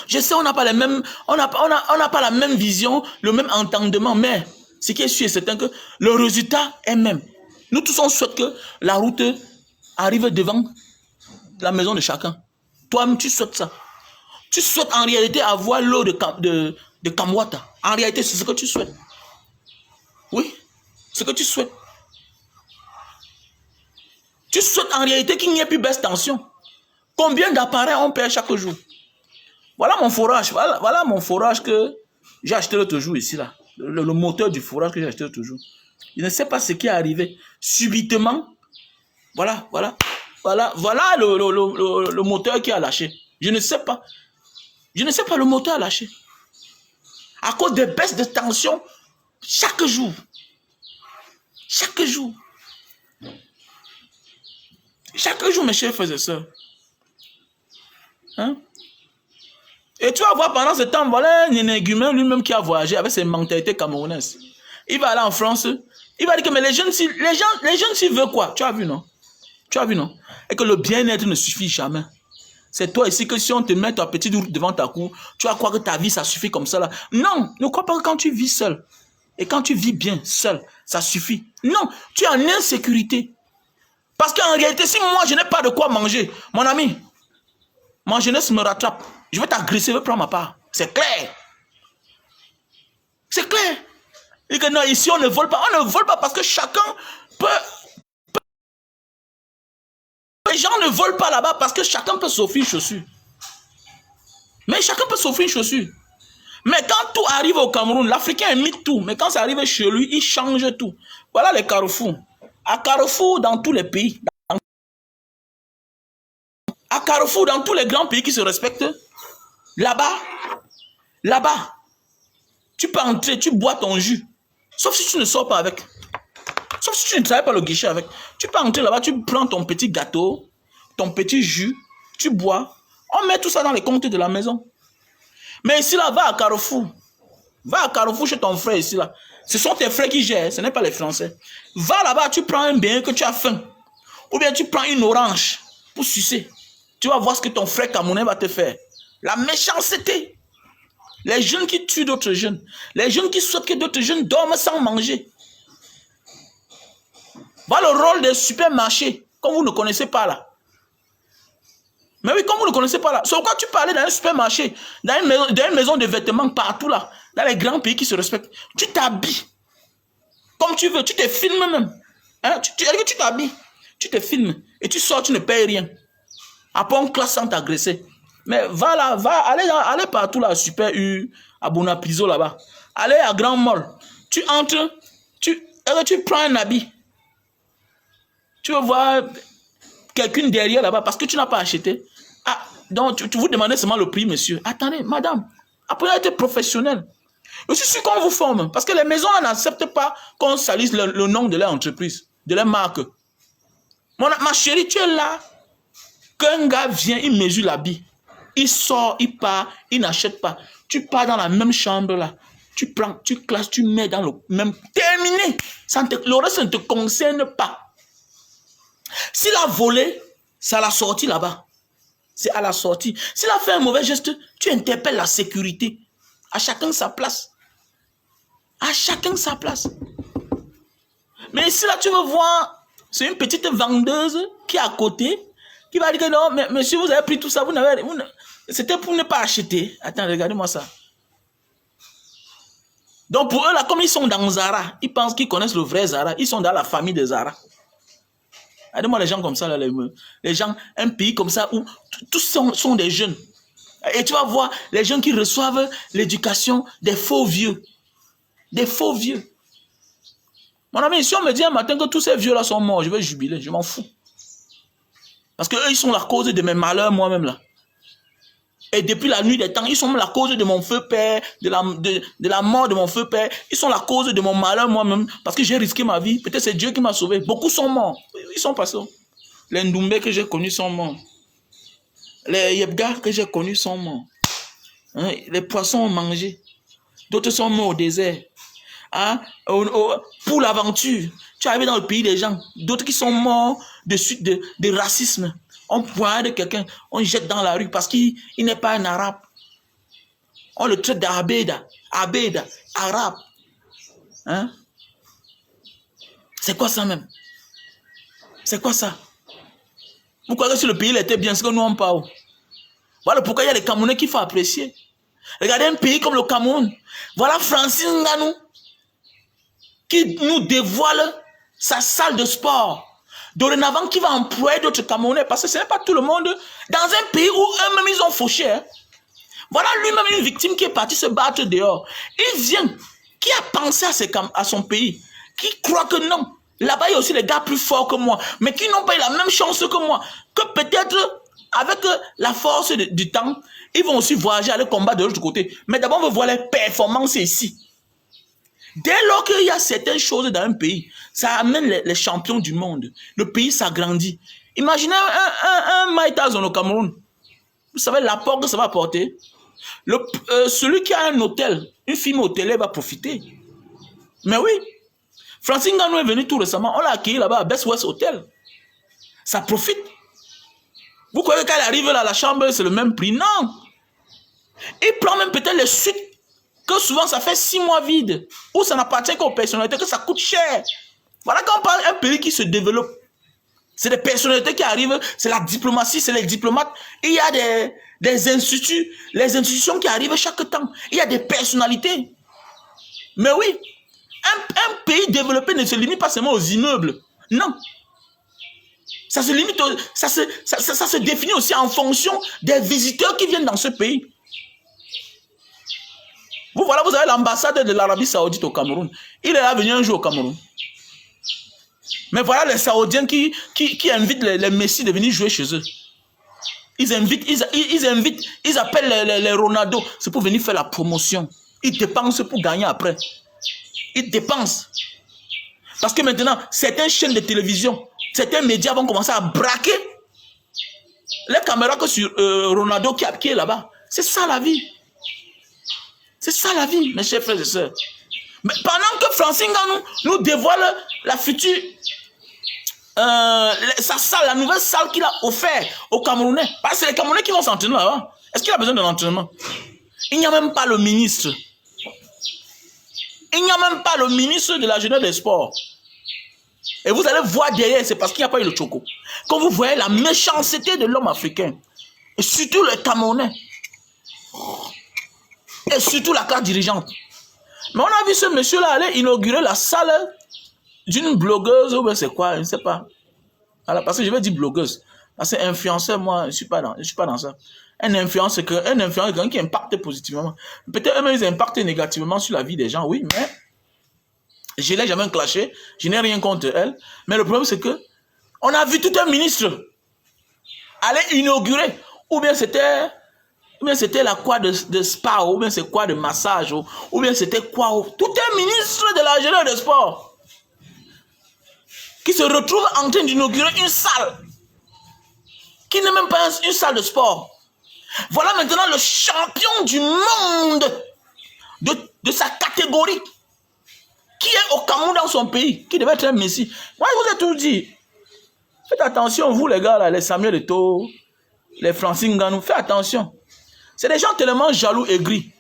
Je sais, on n'a pas les mêmes, on n'a pas la même vision, le même entendement, mais ce qui est sûr et certain que le résultat est même. Nous tous on souhaite que la route arrive devant la maison de chacun. Toi-même, tu souhaites ça. Tu souhaites en réalité avoir l'eau de Kamwata. En réalité, c'est ce que tu souhaites. Oui, ce que tu souhaites. Tu souhaites en réalité qu'il n'y ait plus baisse tension. Combien d'appareils on perd chaque jour? Voilà mon forage. Voilà mon forage que j'ai acheté l'autre jour ici, là. Le moteur du forage que j'ai acheté l'autre jour. Je ne sais pas ce qui est arrivé. Subitement, voilà le moteur qui a lâché. Je ne sais pas. Je ne sais pas, le moteur a lâché. À cause des baisses de tension, chaque jour. Chaque jour. Chaque jour, mes chers frères et sœurs. Hein? Et tu vas voir pendant ce temps, voilà un énergumène lui-même qui a voyagé avec ses mentalités camerounaises. Il va aller en France, il va dire que mais les jeunes s'ils veulent quoi? Tu as vu, non? Tu as vu, non? Et que le bien-être ne suffit jamais. C'est toi ici que si on te met ta petite route devant ta cour, tu vas croire que ta vie, ça suffit comme ça là. Non, ne crois pas que quand tu vis seul, et quand tu vis bien seul, ça suffit. Non, tu es en insécurité. Parce qu'en réalité, si moi je n'ai pas de quoi manger, mon ami, ma jeunesse me rattrape. Je vais t'agresser, je vais prendre ma part. C'est clair. C'est clair. Et que non, ici on ne vole pas. On ne vole pas parce que chacun peut... Les gens ne volent pas là-bas parce que chacun peut s'offrir une chaussure. Mais chacun peut s'offrir une chaussure. Mais quand tout arrive au Cameroun, l'Africain imite tout. Mais quand ça arrive chez lui, il change tout. Voilà les carrefours. À Carrefour, dans tous les pays, à Carrefour, dans tous les grands pays qui se respectent, là-bas, tu peux entrer, tu bois ton jus. Sauf si tu ne sors pas avec. Sauf si tu ne travailles pas le guichet avec. Tu peux entrer là-bas, tu prends ton petit gâteau, ton petit jus, tu bois. On met tout ça dans les comptes de la maison. Mais ici, là, va à Carrefour. Va à Carrefour chez ton frère ici, là. Ce sont tes frères qui gèrent, ce n'est pas les Français. Va là-bas, tu prends un bien que tu as faim. Ou bien tu prends une orange pour sucer. Tu vas voir ce que ton frère camerounais va te faire. La méchanceté. Les jeunes qui tuent d'autres jeunes. Les jeunes qui souhaitent que d'autres jeunes dorment sans manger. Voilà le rôle des supermarchés, comme vous ne connaissez pas là. Mais oui, comme vous ne connaissez pas là. C'est pourquoi tu peux aller dans un supermarché, dans une maison de vêtements partout là, dans les grands pays qui se respectent. Tu t'habilles comme tu veux, tu te filmes même. Hein? Tu t'habilles, tu te filmes et tu sors, tu ne payes rien. Après on classe sans t'agresser. Mais va là, allez partout là, Super U, à Bonapiso là-bas. Allez à Grand Mall. Tu entres, tu prends un habit. Tu vas voir quelqu'un derrière là-bas parce que tu n'as pas acheté. Ah, donc tu vous demandez seulement le prix, monsieur. Attendez, madame, apprenez à être professionnel. Je suis sûr qu'on vous forme parce que les maisons n'acceptent pas qu'on salisse le nom de leur entreprise, de leur marque. Ma chérie, tu es là. Qu'un gars vient, il mesure l'habit. Il sort, il part, il n'achète pas. Tu pars dans la même chambre là. Tu prends, tu classes, tu mets dans le même... Terminé. Le reste ne te concerne pas. S'il a volé, c'est à la sortie là-bas. C'est à la sortie. S'il a fait un mauvais geste, tu interpelles la sécurité. À chacun sa place. À chacun sa place. Mais ici, là, tu veux voir, c'est une petite vendeuse qui est à côté, qui va dire que non, mais monsieur, vous avez pris tout ça, vous n'avez... C'était pour ne pas acheter. Attends, regardez-moi ça. Donc pour eux, là, comme ils sont dans Zara, ils pensent qu'ils connaissent le vrai Zara. Ils sont dans la famille de Zara. Regardez-moi les gens comme ça, là, les gens, un pays comme ça où tous sont des jeunes. Et tu vas voir les gens qui reçoivent l'éducation des faux vieux. Des faux vieux. Mon ami, si on me dit un matin que tous ces vieux-là sont morts, je vais jubiler, je m'en fous. Parce qu'eux, ils sont la cause de mes malheurs moi-même là. Et depuis la nuit des temps, ils sont la cause de mon feu père, de la mort de mon feu père. Ils sont la cause de mon malheur moi-même, parce que j'ai risqué ma vie. Peut-être c'est Dieu qui m'a sauvé. Beaucoup sont morts. Ils sont passés. Les Ndoumbe que j'ai connus sont morts. Les Yebga que j'ai connus sont morts. Hein? Les poissons ont mangé. D'autres sont morts au désert. Hein? Pour l'aventure. Tu es arrivé dans le pays des gens. D'autres qui sont morts de suite de racisme. On pointe quelqu'un, on jette dans la rue parce qu'il n'est pas un arabe. On le traite d'Abeda, arabe. Hein? C'est quoi ça même? C'est quoi ça? Pourquoi si le pays était bien, c'est que nous on parle. Voilà pourquoi il y a les Camerounais qu'il faut apprécier. Regardez un pays comme le Cameroun. Voilà Francis Ngannou qui nous dévoile sa salle de sport. Dorénavant, qui va employer d'autres Camerounais, parce que ce n'est pas tout le monde, dans un pays où eux-mêmes ils ont fauché. Hein. Voilà lui-même une victime qui est partie se battre dehors. Il vient, qui a pensé à son pays, qui croit que non, là-bas il y a aussi des gars plus forts que moi, mais qui n'ont pas eu la même chance que moi, que peut-être avec la force du temps, ils vont aussi voyager, aller combattre de l'autre côté. Mais d'abord on veut voir les performances ici. Dès lors qu'il y a certaines choses dans un pays, ça amène les champions du monde. Le pays s'agrandit. Imaginez un Mike Tyson au Cameroun. Vous savez l'apport que ça va apporter. Celui qui a un hôtel, une firme hôtelière va profiter. Mais oui, Francis Ngannou est venu tout récemment. On l'a accueilli là-bas à Best West Hotel. Ça profite. Vous croyez qu'elle arrive là, la chambre, c'est le même prix? Non. Il prend même peut-être les suites. Que souvent ça fait 6 mois vide, où ça n'appartient qu'aux personnalités, que ça coûte cher. Voilà quand on parle d'un pays qui se développe. C'est des personnalités qui arrivent, c'est la diplomatie, c'est les diplomates. Il y a des instituts, les institutions qui arrivent chaque temps. Il y a des personnalités. Mais oui, un pays développé ne se limite pas seulement aux immeubles. Non. Ça se limite, ça se définit aussi en fonction des visiteurs qui viennent dans ce pays. Vous avez l'ambassade de l'Arabie Saoudite au Cameroun. Il est là venu un jour au Cameroun. Mais voilà les Saoudiens qui invitent les Messi de venir jouer chez eux. Ils appellent les Ronaldo. C'est pour venir faire la promotion. Ils dépensent pour gagner après. Ils dépensent. Parce que maintenant, certaines chaînes de télévision, certains médias vont commencer à braquer les caméras que sur Ronaldo qui est là-bas. C'est ça la vie. C'est ça la vie, mes chers frères et sœurs. Mais pendant que Francis Ngannou nous dévoile la future, sa salle, la nouvelle salle qu'il a offerte aux Camerounais. Parce que c'est les Camerounais qui vont s'entraîner là-bas. Est-ce qu'il a besoin d'un entraînement? Il n'y a même pas le ministre. Il n'y a même pas le ministre de la jeunesse et des sports. Et vous allez voir derrière, c'est parce qu'il n'y a pas eu le choco. Quand vous voyez la méchanceté de l'homme africain, et surtout le Camerounais, et surtout la classe dirigeante. Mais on a vu ce monsieur-là aller inaugurer la salle d'une blogueuse, ou bien c'est quoi, je ne sais pas. Alors, parce que je vais dire blogueuse. Parce que influenceur, moi, je ne suis pas dans ça. Un influenceur qui impacte positivement. Peut-être eux-mêmes, ils impactent négativement sur la vie des gens, oui, mais je ne l'ai jamais clashé. Je n'ai rien contre elle. Mais le problème, c'est que on a vu tout un ministre aller inaugurer, ou bien c'était la quoi de spa, ou bien c'est quoi de massage, ou bien c'était quoi, tout un ministre de la jeunesse et des sports qui se retrouve en train d'inaugurer une salle qui n'est même pas une salle de sport. Voilà maintenant le champion du monde de sa catégorie qui est au Cameroun dans son pays, qui devait être un messie. Moi, je vous ai tout dit. Faites attention, vous les gars, là, les Samuel Eto'o, les Francis Ngannou, faites attention. C'est des gens tellement jaloux, aigris.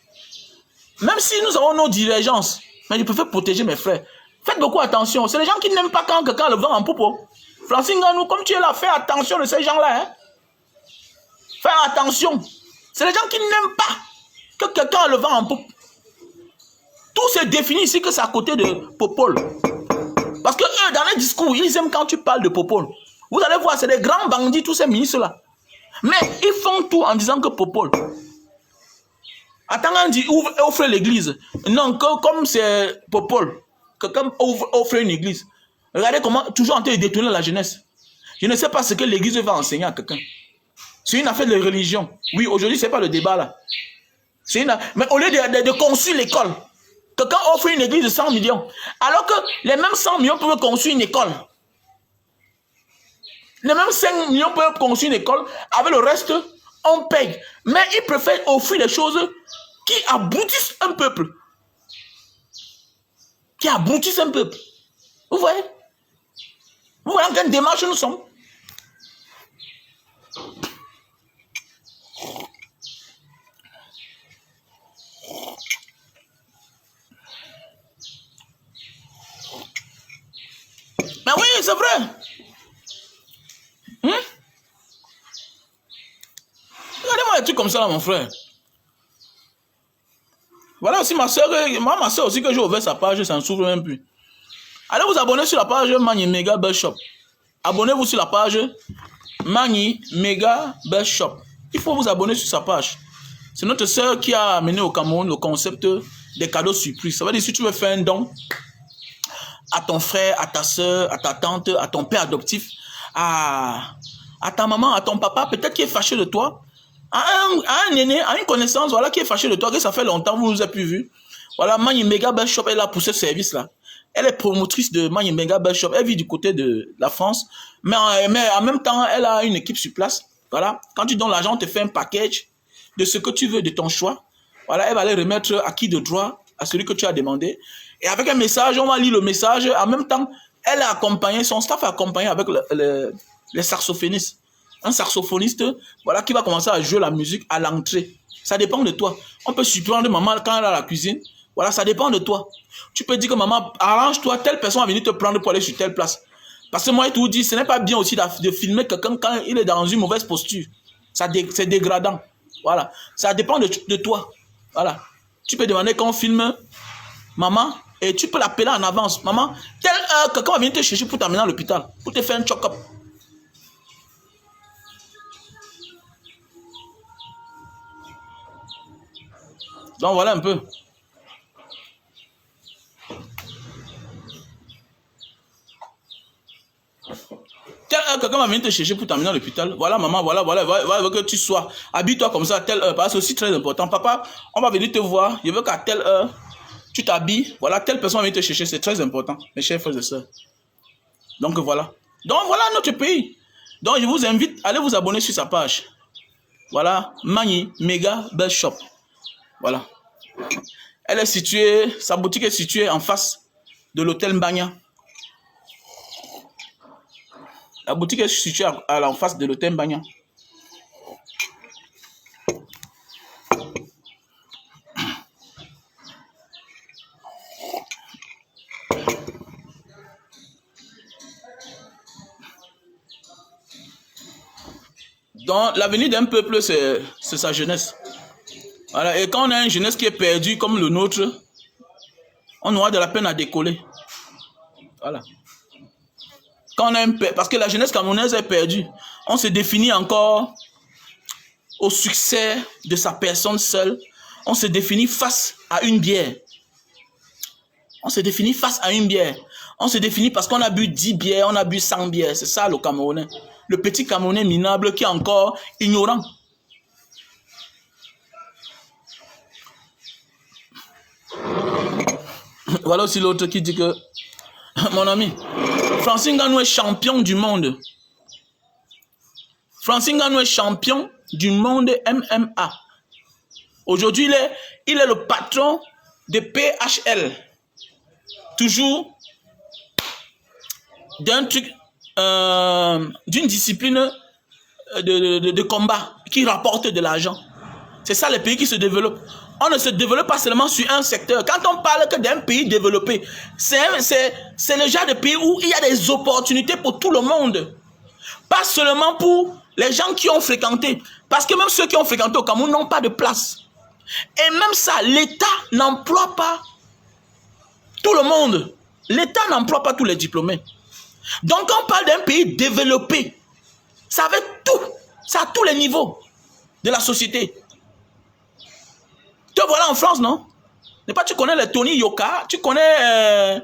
Même si nous avons nos divergences, mais je préfère protéger mes frères. Faites beaucoup attention. C'est des gens qui n'aiment pas quand quelqu'un le vend en poupo. Francis Ngannou, comme tu es là, fais attention de ces gens-là. Hein? Fais attention. C'est les gens qui n'aiment pas que quelqu'un a le vent en poupe. Tout se définit ici que c'est à côté de Popol. Parce que eux, dans les discours, ils aiment quand tu parles de Popol. Vous allez voir, c'est des grands bandits, tous ces ministres-là. Mais ils font tout en disant que Popol. Attends, on dit, offre l'église. Non, comme c'est Popol, quelqu'un offre une église. Regardez comment, toujours en train de détourner la jeunesse. Je ne sais pas ce que l'église va enseigner à quelqu'un. C'est une affaire de religion. Oui, aujourd'hui, ce n'est pas le débat là. Mais au lieu de construire l'école, quelqu'un offre une église de 100 millions. Alors que les mêmes 100 millions peuvent construire une école. Les mêmes 5 millions peuvent construire une école. Avec le reste, on paye. Mais ils préfèrent offrir des choses qui aboutissent un peuple. Qui aboutissent un peuple. Vous voyez? Vous voyez en quelle démarche nous sommes? Mais oui, c'est vrai. Regardez-moi des trucs comme ça, là, mon frère. Voilà aussi ma soeur. Moi, ma soeur aussi, que j'ai ouvert sa page, ça ne s'ouvre même plus. Allez vous abonner sur la page Mani Mega Best Shop. Abonnez-vous sur la page Mani Mega Best Shop. Il faut vous abonner sur sa page. C'est notre soeur qui a amené au Cameroun le concept des cadeaux surprises. Ça veut dire si tu veux faire un don à ton frère, à ta soeur, à ta tante, à ton père adoptif, à ta maman, à ton papa, peut-être qui est fâché de toi, à un aîné, à une connaissance, voilà, qui est fâché de toi, que ça fait longtemps, vous ne nous avez plus vu. Voilà, Mani Mega Best Shop, elle a poussé ce service-là. Elle est promotrice de Mani Mega Best Shop. Elle vit du côté de la France. Mais en même temps, elle a une équipe sur place. Voilà. Quand tu donnes l'argent, on te fait un package de ce que tu veux, de ton choix. Voilà. Elle va aller remettre à qui de droit, à celui que tu as demandé. Et avec un message, on va lire le message. En même temps, elle a accompagné, son staff a accompagné avec les saxophonistes. Un saxophoniste, voilà, qui va commencer à jouer la musique à l'entrée. Ça dépend de toi. On peut surprendre maman quand elle est à la cuisine. Voilà, ça dépend de toi. Tu peux dire que maman, arrange-toi, telle personne va venir te prendre pour aller sur telle place. Parce que moi, je te dis, ce n'est pas bien aussi de filmer quelqu'un quand il est dans une mauvaise posture. C'est dégradant. Voilà. Ça dépend de toi. Voilà. Tu peux demander qu'on filme maman et tu peux l'appeler en avance. Maman, telle heure, quelqu'un va venir te chercher pour t'amener à l'hôpital, pour te faire un check-up. Donc voilà un peu. Quelqu'un va venir te chercher pour t'amener à l'hôpital. Voilà, maman, voilà, que tu sois. Habille-toi comme ça à telle heure. Parce que c'est aussi très important. Papa, on va venir te voir. Je veux qu'à telle heure, tu t'habilles. Voilà, telle personne va venir te chercher. C'est très important, mes chers frères et sœurs. Donc voilà. Donc voilà notre pays. Donc je vous invite à aller vous abonner sur sa page. Voilà, Mani Mega Best Shop. Voilà. Elle est située, sa boutique est située en face de l'hôtel Mbagna. La boutique est située en face de l'hôtel Mbagna. Donc, l'avenir d'un peuple, c'est sa jeunesse. Voilà. Et quand on a une jeunesse qui est perdue comme le nôtre, on aura de la peine à décoller. Voilà. Quand on a parce que la jeunesse camerounaise est perdue. On se définit encore au succès de sa personne seule. On se définit face à une bière. On se définit face à une bière. On se définit parce qu'on a bu 10 bières, on a bu 100 bières. C'est ça le Camerounais. Le petit Camerounais minable qui est encore ignorant. Voilà aussi l'autre qui dit que, mon ami, Francine Ngannou est champion du monde. Francine Ngannou est champion du monde MMA. Aujourd'hui, il est le patron de PHL. Toujours d'un truc, d'une discipline de combat qui rapporte de l'argent. C'est ça les pays qui se développent. On ne se développe pas seulement sur un secteur. Quand on parle que d'un pays développé, c'est le genre de pays où il y a des opportunités pour tout le monde. Pas seulement pour les gens qui ont fréquenté. Parce que même ceux qui ont fréquenté au Cameroun n'ont pas de place. Et même ça, l'État n'emploie pas tout le monde. L'État n'emploie pas tous les diplômés. Donc quand on parle d'un pays développé, ça avait tout, ça a tous les niveaux de la société. Te voilà en France, non? N'est pas, tu connais les Tony Yoka, tu connais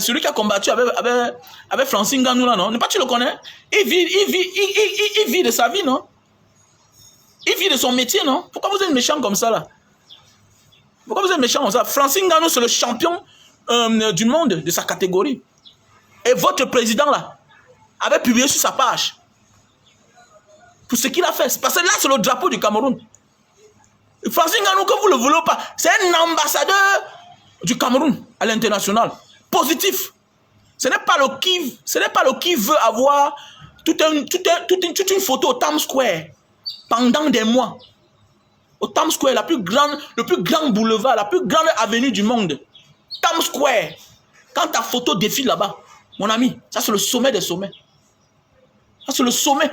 celui qui a combattu avec Francine Ganou, là, non? N'est pas, tu le connais? Il vit de sa vie, non? Il vit de son métier, non? Pourquoi vous êtes méchant comme ça, là? Pourquoi vous êtes méchant comme ça? Francine Ganou, c'est le champion du monde de sa catégorie. Et votre président, là, avait publié sur sa page pour ce qu'il a fait. Parce que là, c'est le drapeau du Cameroun. Francine Ganou, que vous ne le voulez pas, c'est un ambassadeur du Cameroun à l'international. Positif. Ce n'est pas le qui veut avoir toute une photo au Times Square pendant des mois. Au Times Square, le plus grand boulevard, la plus grande avenue du monde. Times Square. Quand ta photo défile là-bas, mon ami, ça c'est le sommet des sommets. Ça c'est le sommet.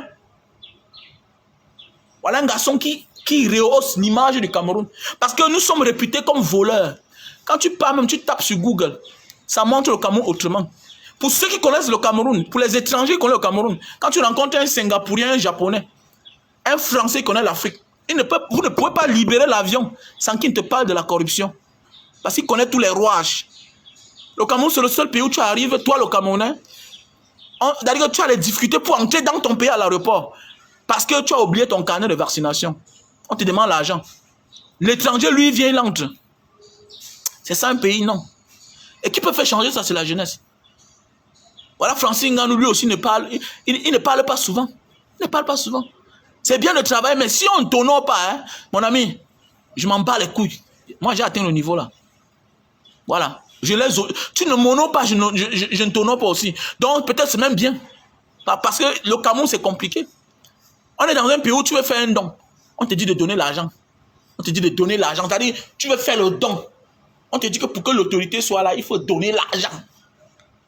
Voilà un garçon qui rehausse l'image du Cameroun. Parce que nous sommes réputés comme voleurs. Quand tu pars même, tu tapes sur Google, ça montre le Cameroun autrement. Pour ceux qui connaissent le Cameroun, pour les étrangers qui connaissent le Cameroun, quand tu rencontres un Singapourien, un Japonais, un Français qui connaît l'Afrique, vous ne pouvez pas libérer l'avion sans qu'il ne te parle de la corruption. Parce qu'il connaît tous les rouages. Le Cameroun, c'est le seul pays où tu arrives, toi le Camerounais, c'est-à-dire que tu as les difficultés pour entrer dans ton pays à l'aéroport. Parce que tu as oublié ton carnet de vaccination. On te demande l'argent. L'étranger, lui, vient, il entre. C'est ça un pays, non. Et qui peut faire changer ça, c'est la jeunesse. Voilà, Francine Ganou, lui aussi, il ne parle pas souvent. Il ne parle pas souvent. C'est bien de travailler, mais si on ne t'honore pas, hein, mon ami, je m'en bats les couilles. Moi, j'ai atteint le niveau là. Voilà. Tu ne m'honores pas, je ne t'honore pas aussi. Donc, peut-être c'est même bien. Parce que le Cameroun, c'est compliqué. On est dans un pays où tu veux faire un don. On te dit de donner l'argent. On te dit de donner l'argent. C'est-à-dire, tu veux faire le don. On te dit que pour que l'autorité soit là, il faut donner l'argent.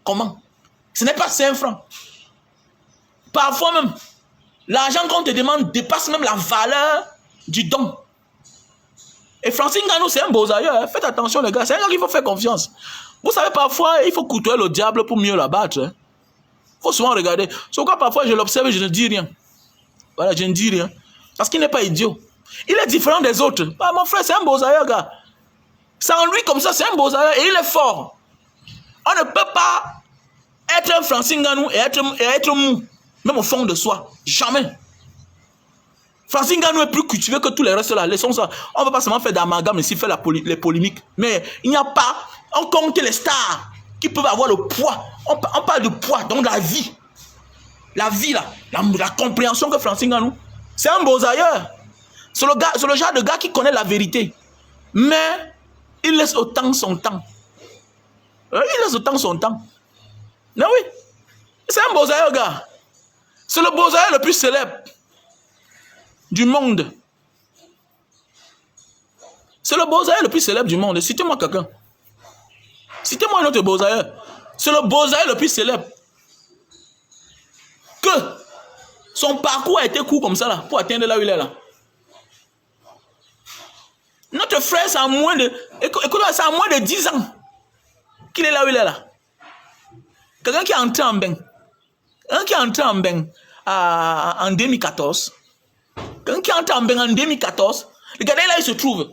Comment? Ce n'est pas 5 francs. Parfois même, l'argent qu'on te demande dépasse même la valeur du don. Et Francine Ganou, c'est un beau ailleurs. Faites attention, les gars. C'est un gars qu'il faut faire confiance. Vous savez, parfois, il faut côtoyer le diable pour mieux l'abattre. Il faut souvent regarder. C'est pourquoi parfois, je l'observe et je ne dis rien. Voilà, je ne dis rien. Parce qu'il n'est pas idiot. Il est différent des autres. Ah, mon frère, c'est un beau ailleurs, gars. Sans lui, comme ça, c'est un beau ailleurs. Et il est fort. On ne peut pas être un Francine Ganou et être mou. Même au fond de soi. Jamais. Francine Ganou est plus cultivé que tous les restes là. Laissons ça. On ne va pas seulement faire d'amalgame ici, faire les polémiques. Mais il n'y a pas, on compte les stars qui peuvent avoir le poids. On parle de poids, donc la vie. La vie là, la compréhension que Francine Ganou, c'est un beau ailleurs. C'est le genre de gars qui connaît la vérité. Mais il laisse autant son temps. Il laisse autant son temps. Mais oui, c'est un beau ailleurs, gars. C'est le beau ailleurs le plus célèbre du monde. C'est le Beaux-Arts le plus célèbre du monde. Citez-moi quelqu'un. Citez-moi un autre Beaux-Arts. C'est le Beaux-Arts le plus célèbre. Que son parcours a été court comme ça là, pour atteindre là où il est là. Notre frère, c'est à moins de... Écoute, c'est à moins de 10 ans qu'il est là où il est là. Quelqu'un qui est entré en bain. Un qui est entré en bain en 2014. Quelqu'un qui entre en bain en 2014, regardez là, il se trouve.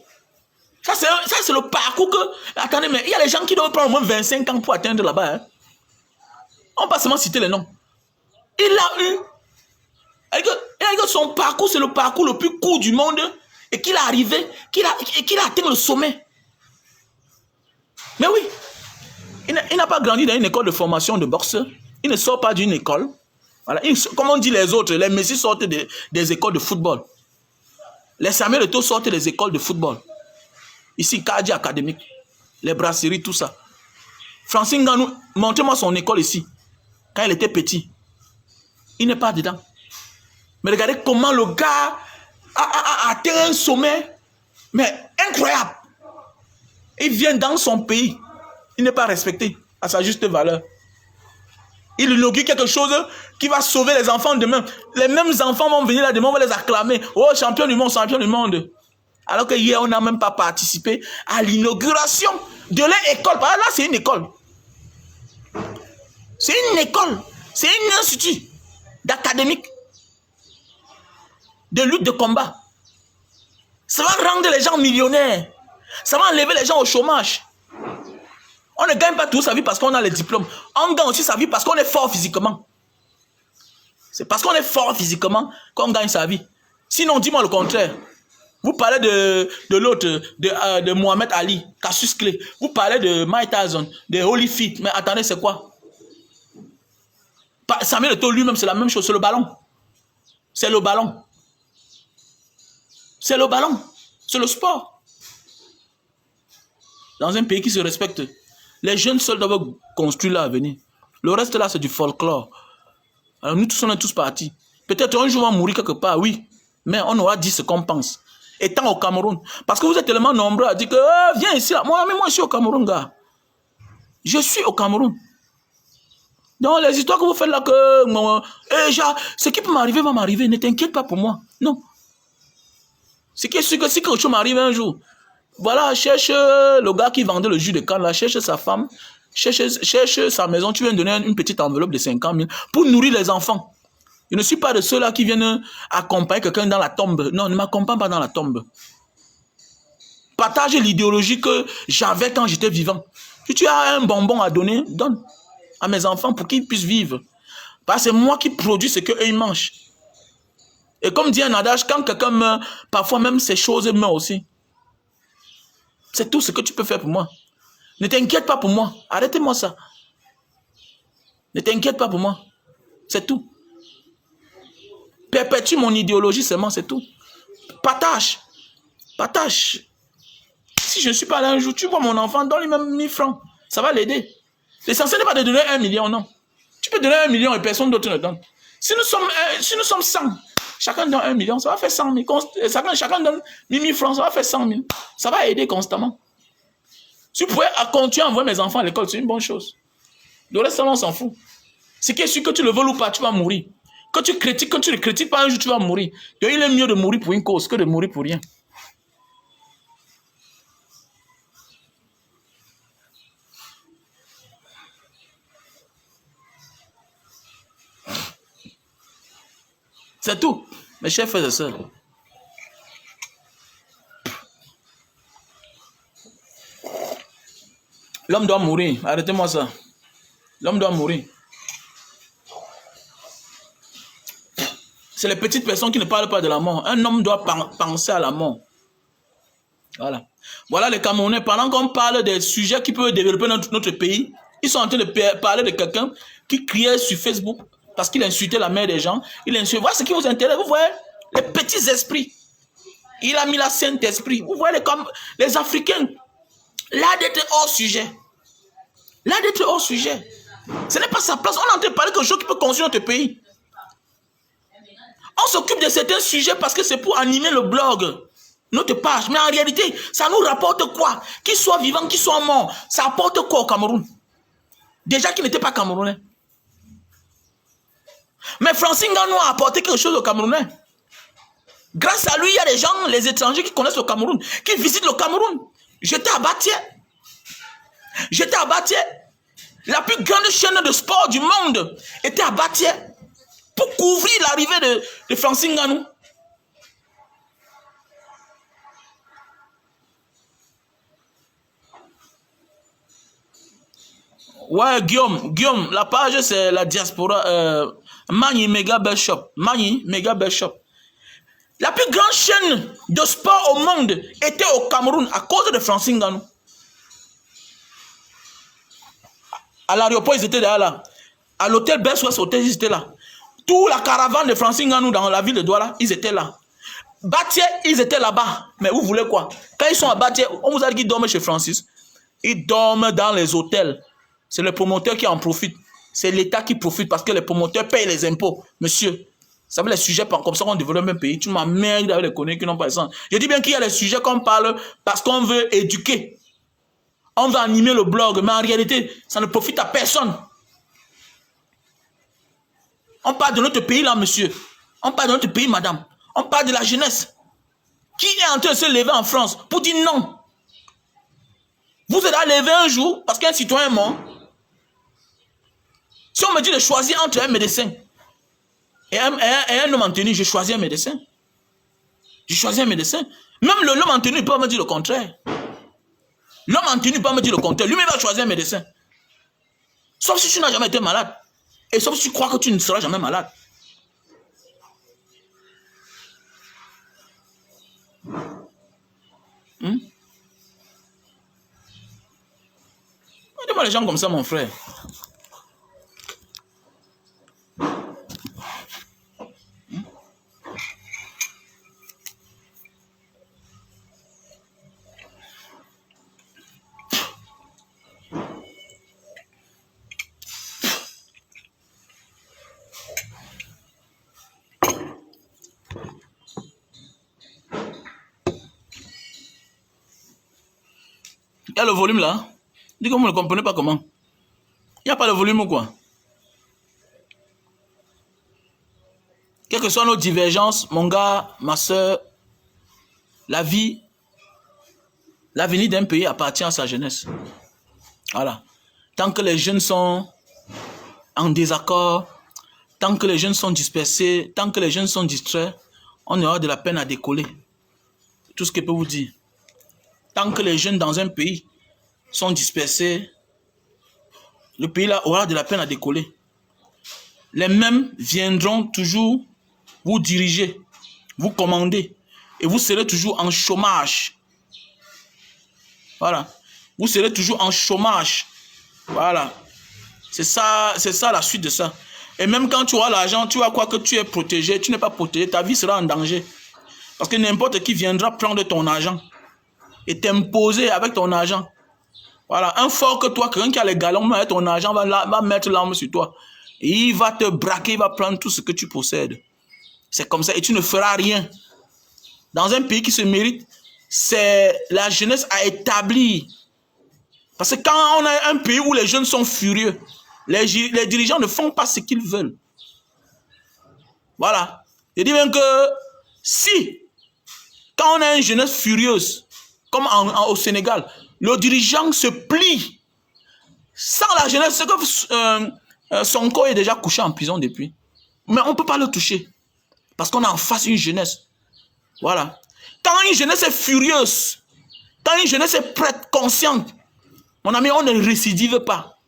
Ça, c'est le parcours que... Attendez, mais il y a des gens qui doivent prendre au moins 25 ans pour atteindre là-bas. Hein. On ne va pas seulement citer les noms. Il a eu... Et son parcours, c'est le parcours le plus court du monde et qu'il est arrivé, qu'il a atteint le sommet. Mais oui, il n'a pas grandi dans une école de formation de boxeur. Il ne sort pas d'une école. Voilà. Comme on dit les autres, les Messi sortent des écoles de football. Les Samuel Eto'o sortent des écoles de football. Ici, Kadi académique, les brasseries, tout ça. Francine Ganou, montrez-moi son école ici. Quand il était petit. Il n'est pas dedans. Mais regardez comment le gars a atteint un sommet. Mais incroyable. Il vient dans son pays. Il n'est pas respecté à sa juste valeur. Il inaugure quelque chose qui va sauver les enfants demain. Les mêmes enfants vont venir là demain, on va les acclamer. Oh, champion du monde, champion du monde. Alors que hier, on n'a même pas participé à l'inauguration de leur école. Là, c'est une école. C'est une école. C'est un institut d'académique, de lutte de combat. Ça va rendre les gens millionnaires. Ça va enlever les gens au chômage. On ne gagne pas toute sa vie parce qu'on a les diplômes. On gagne aussi sa vie parce qu'on est fort physiquement. C'est parce qu'on est fort physiquement qu'on gagne sa vie. Sinon, dis-moi le contraire. Vous parlez de l'autre, de Mohamed Ali, Cassius Clay. Vous parlez de Mike Tyson, de Holyfield. Mais attendez, c'est quoi? Samuel Eto'o lui-même, c'est la même chose. C'est le ballon. C'est le ballon. C'est le ballon. C'est le sport. Dans un pays qui se respecte, les jeunes seuls doivent construire l'avenir. Le reste là, c'est du folklore. Alors nous tous, on est tous partis. Peut-être un jour on va mourir quelque part, oui. Mais on aura dit ce qu'on pense. Étant au Cameroun. Parce que vous êtes tellement nombreux à dire que viens ici. Là. Moi, je suis au Cameroun, gars. Je suis au Cameroun. Donc les histoires que vous faites là, que ce qui peut m'arriver va m'arriver. Ne t'inquiète pas pour moi. Non. C'est que si quelque chose m'arrive un jour, voilà, cherche le gars qui vendait le jus de canne là, cherche sa femme, cherche sa maison, tu viens de donner une petite enveloppe de 50 000 pour nourrir les enfants. Je ne suis pas de ceux-là qui viennent accompagner quelqu'un dans la tombe. Non, ne m'accompagne pas dans la tombe. Partage l'idéologie que j'avais quand j'étais vivant. Si tu as un bonbon à donner, donne à mes enfants pour qu'ils puissent vivre. Parce que c'est moi qui produis ce qu'eux ils mangent. Et comme dit un adage, quand quelqu'un meurt, parfois même ces choses meurent aussi. C'est tout ce que tu peux faire pour moi. Ne t'inquiète pas pour moi. Arrêtez-moi ça. Ne t'inquiète pas pour moi. C'est tout. Perpétue mon idéologie seulement, c'est tout. Partage. Partage. Si je ne suis pas là un jour, tu vois mon enfant, donne-lui même 1000 francs. Ça va l'aider. L'essentiel n'est pas de donner 1 million, non. Tu peux donner 1 million et personne d'autre ne donne. Si nous sommes 100, chacun donne 1 million, ça va faire 100 000. Chacun donne 1000 francs, ça va faire 100 000. Ça va aider constamment. Si tu pouvais continuer à envoyer mes enfants à l'école, c'est une bonne chose. Le reste, on s'en fout. Ce qui est sûr que tu le veux ou pas, tu vas mourir. Quand tu critiques, quand tu ne critiques pas un jour, tu vas mourir. Donc il est mieux de mourir pour une cause que de mourir pour rien. C'est tout, mes chers frères et sœurs. L'homme doit mourir. Arrêtez-moi ça. L'homme doit mourir. C'est les petites personnes qui ne parlent pas de la mort. Un homme doit penser à la mort. Voilà. Voilà les Camerounais. Pendant qu'on parle des sujets qui peuvent développer notre pays, ils sont en train de parler de quelqu'un qui criait sur Facebook parce qu'il insultait la mère des gens. Il insultait. Voilà ce qui vous intéresse. Vous voyez les petits esprits. Il a mis la Saint-Esprit. Vous voyez les Africains. Là d'être hors sujet. Là d'être hors sujet. Ce n'est pas sa place. On est en train de parler de quelque chose qui peut construire notre pays. On s'occupe de certains sujets parce que c'est pour animer le blog, notre page. Mais en réalité, ça nous rapporte quoi? Qu'ils soient vivants, qu'ils soient morts, ça apporte quoi au Cameroun? Déjà qu'ils n'étaient pas Camerounais. Mais Francine Ngannou a apporté quelque chose au Camerounais. Grâce à lui, il y a des gens, les étrangers qui connaissent le Cameroun, qui visitent le Cameroun. J'étais à Batié. J'étais à Batié. La plus grande chaîne de sport du monde était à Batié. Pour couvrir l'arrivée de Francine Ngannou. Ouais, Guillaume, la page c'est la diaspora. Mani Mega Bell Shop. Mani Mega Bell Shop. La plus grande chaîne de sport au monde était au Cameroun à cause de Francine Ngannou. À l'aéroport, ils étaient là. À l'hôtel Best West Hotel, ils étaient là. Toute la caravane de Francine Ngannou dans la ville de Douala, ils étaient là. Batié, ils étaient là-bas. Mais vous voulez quoi? Quand ils sont à Batié, on vous a dit qu'ils dorment chez Francis. Ils dorment dans les hôtels. C'est le promoteur qui en profite. C'est l'État qui profite parce que les promoteurs payent les impôts. Monsieur, vous savez les sujets comme ça qu'on développe un pays. Tu m'emmerdes avec les conneries qui n'ont pas de sens. Je dis bien qu'il y a des sujets qu'on parle parce qu'on veut éduquer. On veut animer le blog. Mais en réalité, ça ne profite à personne. On parle de notre pays là, monsieur. On parle de notre pays, madame. On parle de la jeunesse. Qui est en train de se lever en France pour dire non? Vous êtes à lever un jour parce qu'un citoyen est mort. Si on me dit de choisir entre un médecin et un homme en tenue, je choisis un médecin. Je choisis un médecin. Même l'homme en tenue, il peut pas me dire le contraire. L'homme en tenue ne peut pas me dire le contraire. Lui-même va choisir un médecin. Sauf si tu n'as jamais été malade. Et sauf si tu crois que tu ne seras jamais malade. Dis-moi les gens comme ça, mon frère. Il y a le volume là. Dis que vous ne comprenez pas comment. Il n'y a pas de volume ou quoi? Quelles que soient nos divergences, mon gars, ma soeur, la vie, l'avenir d'un pays appartient à sa jeunesse. Voilà. Tant que les jeunes sont en désaccord, tant que les jeunes sont dispersés, tant que les jeunes sont distraits, on aura de la peine à décoller. Tout ce que je peux vous dire. Tant que les jeunes dans un pays sont dispersés, le pays là aura de la peine à décoller. Les mêmes viendront toujours vous diriger, vous commander, et vous serez toujours en chômage. Voilà. Vous serez toujours en chômage. Voilà. C'est ça la suite de ça. Et même quand tu auras l'argent, tu vas croire que tu es protégé, tu n'es pas protégé, ta vie sera en danger. Parce que n'importe qui viendra prendre ton argent et t'imposer avec ton argent. Voilà, un fort que toi, quelqu'un qui a les galons, avec ton argent, va mettre l'arme sur toi. Et il va te braquer, il va prendre tout ce que tu possèdes. C'est comme ça, et tu ne feras rien. Dans un pays qui se mérite, c'est la jeunesse à établir. Parce que quand on a un pays où les jeunes sont furieux, les dirigeants ne font pas ce qu'ils veulent. Voilà. Je dis bien que si, quand on a une jeunesse furieuse, comme au Sénégal, le dirigeant se plie. Sans la jeunesse, c'est que Sonko est déjà couché en prison depuis. Mais on ne peut pas le toucher. Parce qu'on a en face une jeunesse. Voilà. Quand une jeunesse est furieuse, quand une jeunesse est prête, consciente, mon ami, on ne récidive pas.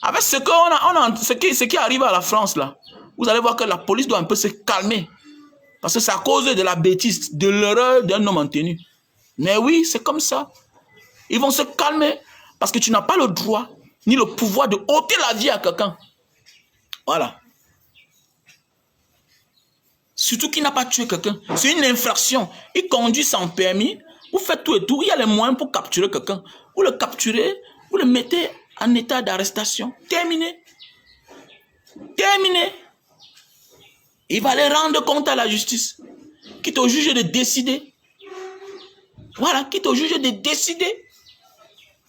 Avec ce qui arrive à la France, là, vous allez voir que la police doit un peu se calmer. Parce que c'est à cause de la bêtise, de l'erreur d'un homme en tenue. Mais oui, c'est comme ça. Ils vont se calmer parce que tu n'as pas le droit ni le pouvoir de ôter la vie à quelqu'un. Voilà. Surtout qu'il n'a pas tué quelqu'un. C'est une infraction. Il conduit sans permis. Vous faites tout et tout. Il y a les moyens pour capturer quelqu'un. Vous le capturez, vous le mettez en état d'arrestation. Terminé. Terminé. Il va aller rendre compte à la justice. Quitte au juge de décider. Voilà, quitte au juge de décider.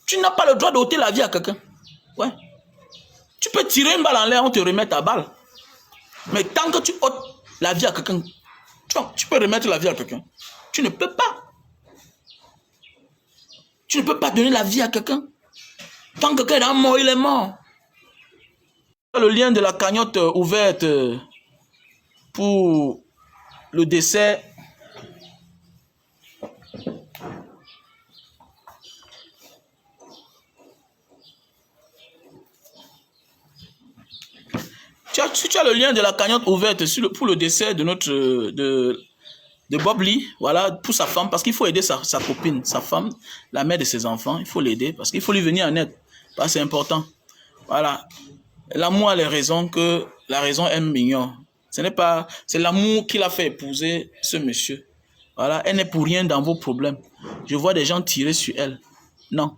Tu n'as pas le droit d'ôter la vie à quelqu'un. Ouais. Tu peux tirer une balle en l'air, on te remet ta balle. Mais tant que tu ôtes la vie à quelqu'un, tu peux remettre la vie à quelqu'un. Tu ne peux pas. Tu ne peux pas donner la vie à quelqu'un. Tant que quelqu'un est mort, il est mort. Le lien de la cagnotte ouverte pour le décès. Tu as le lien de la cagnotte ouverte pour le décès de de Bob Lee, voilà, pour sa femme, parce qu'il faut aider sa copine, sa femme, la mère de ses enfants, il faut l'aider, parce qu'il faut lui venir en aide, parce que c'est important. Voilà. L'amour a les raisons que la raison aime mignon. Ce n'est pas, c'est l'amour qui l'a fait épouser ce monsieur. Voilà, elle n'est pour rien dans vos problèmes. Je vois des gens tirer sur elle. Non,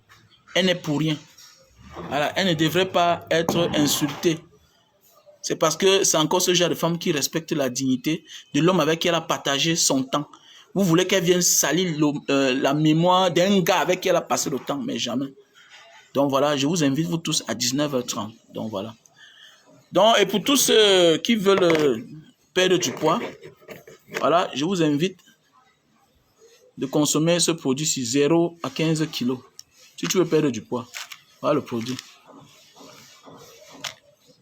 elle n'est pour rien. Voilà, elle ne devrait pas être insultée. C'est parce que c'est encore ce genre de femme qui respecte la dignité de l'homme avec qui elle a partagé son temps. Vous voulez qu'elle vienne salir la mémoire d'un gars avec qui elle a passé le temps, mais jamais. Donc voilà, je vous invite vous tous à 19h30. Donc voilà. Donc, et pour tous ceux qui veulent perdre du poids, voilà, je vous invite de consommer ce produit sur 0 à 15 kilos. Si tu veux perdre du poids, voilà le produit.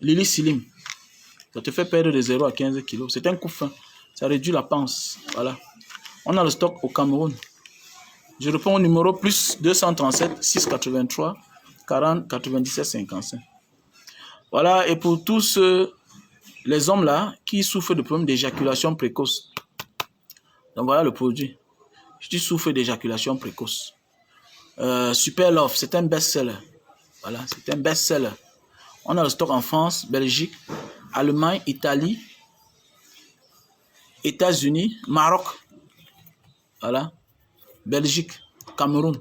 Lily Slim. Ça te fait perdre de 0 à 15 kilos. C'est un coup fin. Ça réduit la panse. Voilà. On a le stock au Cameroun. Je réponds au numéro plus 237 683 40 97 55. Voilà. Et pour tous les hommes là qui souffrent de problèmes d'éjaculation précoce. Donc voilà le produit. Si tu souffres d'éjaculation précoce. Super Love, c'est un best-seller. Voilà, c'est un best-seller. On a le stock en France, Belgique, Allemagne, Italie, États-Unis, Maroc. Voilà. Belgique, Cameroun.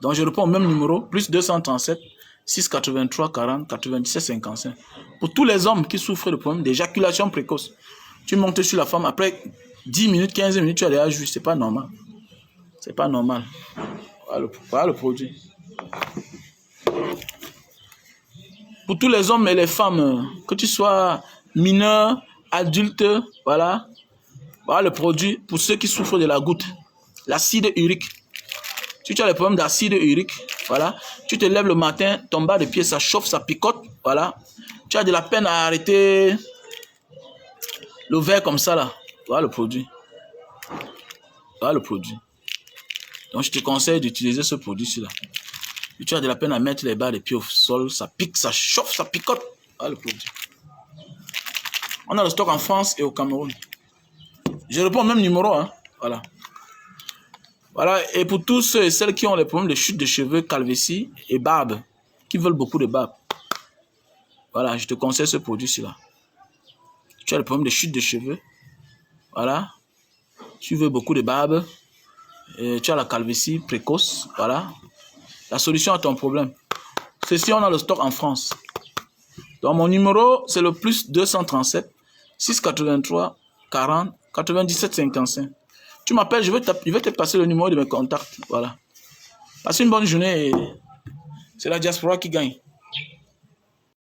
Donc je réponds au même numéro, plus 237 683 40 97 55. Pour tous les hommes qui souffrent de problèmes d'éjaculation précoce, tu montes sur la femme, après 10 minutes, 15 minutes, tu as déjà joué. C'est pas normal. C'est pas normal. Voilà le produit. Pour tous les hommes et les femmes, que tu sois mineur, adulte, voilà. Voilà le produit pour ceux qui souffrent de la goutte. L'acide urique. Si tu as des problèmes d'acide urique, voilà. Tu te lèves le matin, ton bas de pied, ça chauffe, ça picote, voilà. Tu as de la peine à arrêter le verre comme ça, là. Voilà le produit. Voilà le produit. Donc, je te conseille d'utiliser ce produit-ci, là. Si tu as de la peine à mettre les bas de pied au sol, ça pique, ça chauffe, ça picote. Voilà le produit. On a le stock en France et au Cameroun. Je réponds au même numéro, hein. Voilà. Voilà. Et pour tous ceux et celles qui ont les problèmes de chute de cheveux, calvitie et barbe, qui veulent beaucoup de barbe, voilà, je te conseille ce produit-ci, là. Tu as le problème de chute de cheveux, voilà. Tu veux beaucoup de barbe, et tu as la calvitie précoce, voilà. La solution à ton problème. Ceci, on a le stock en France. Donc, mon numéro, c'est le plus 237 683 40 97 55. Tu m'appelles, je vais te passer le numéro de mes contacts. Voilà. Passe une bonne journée. C'est la diaspora qui gagne.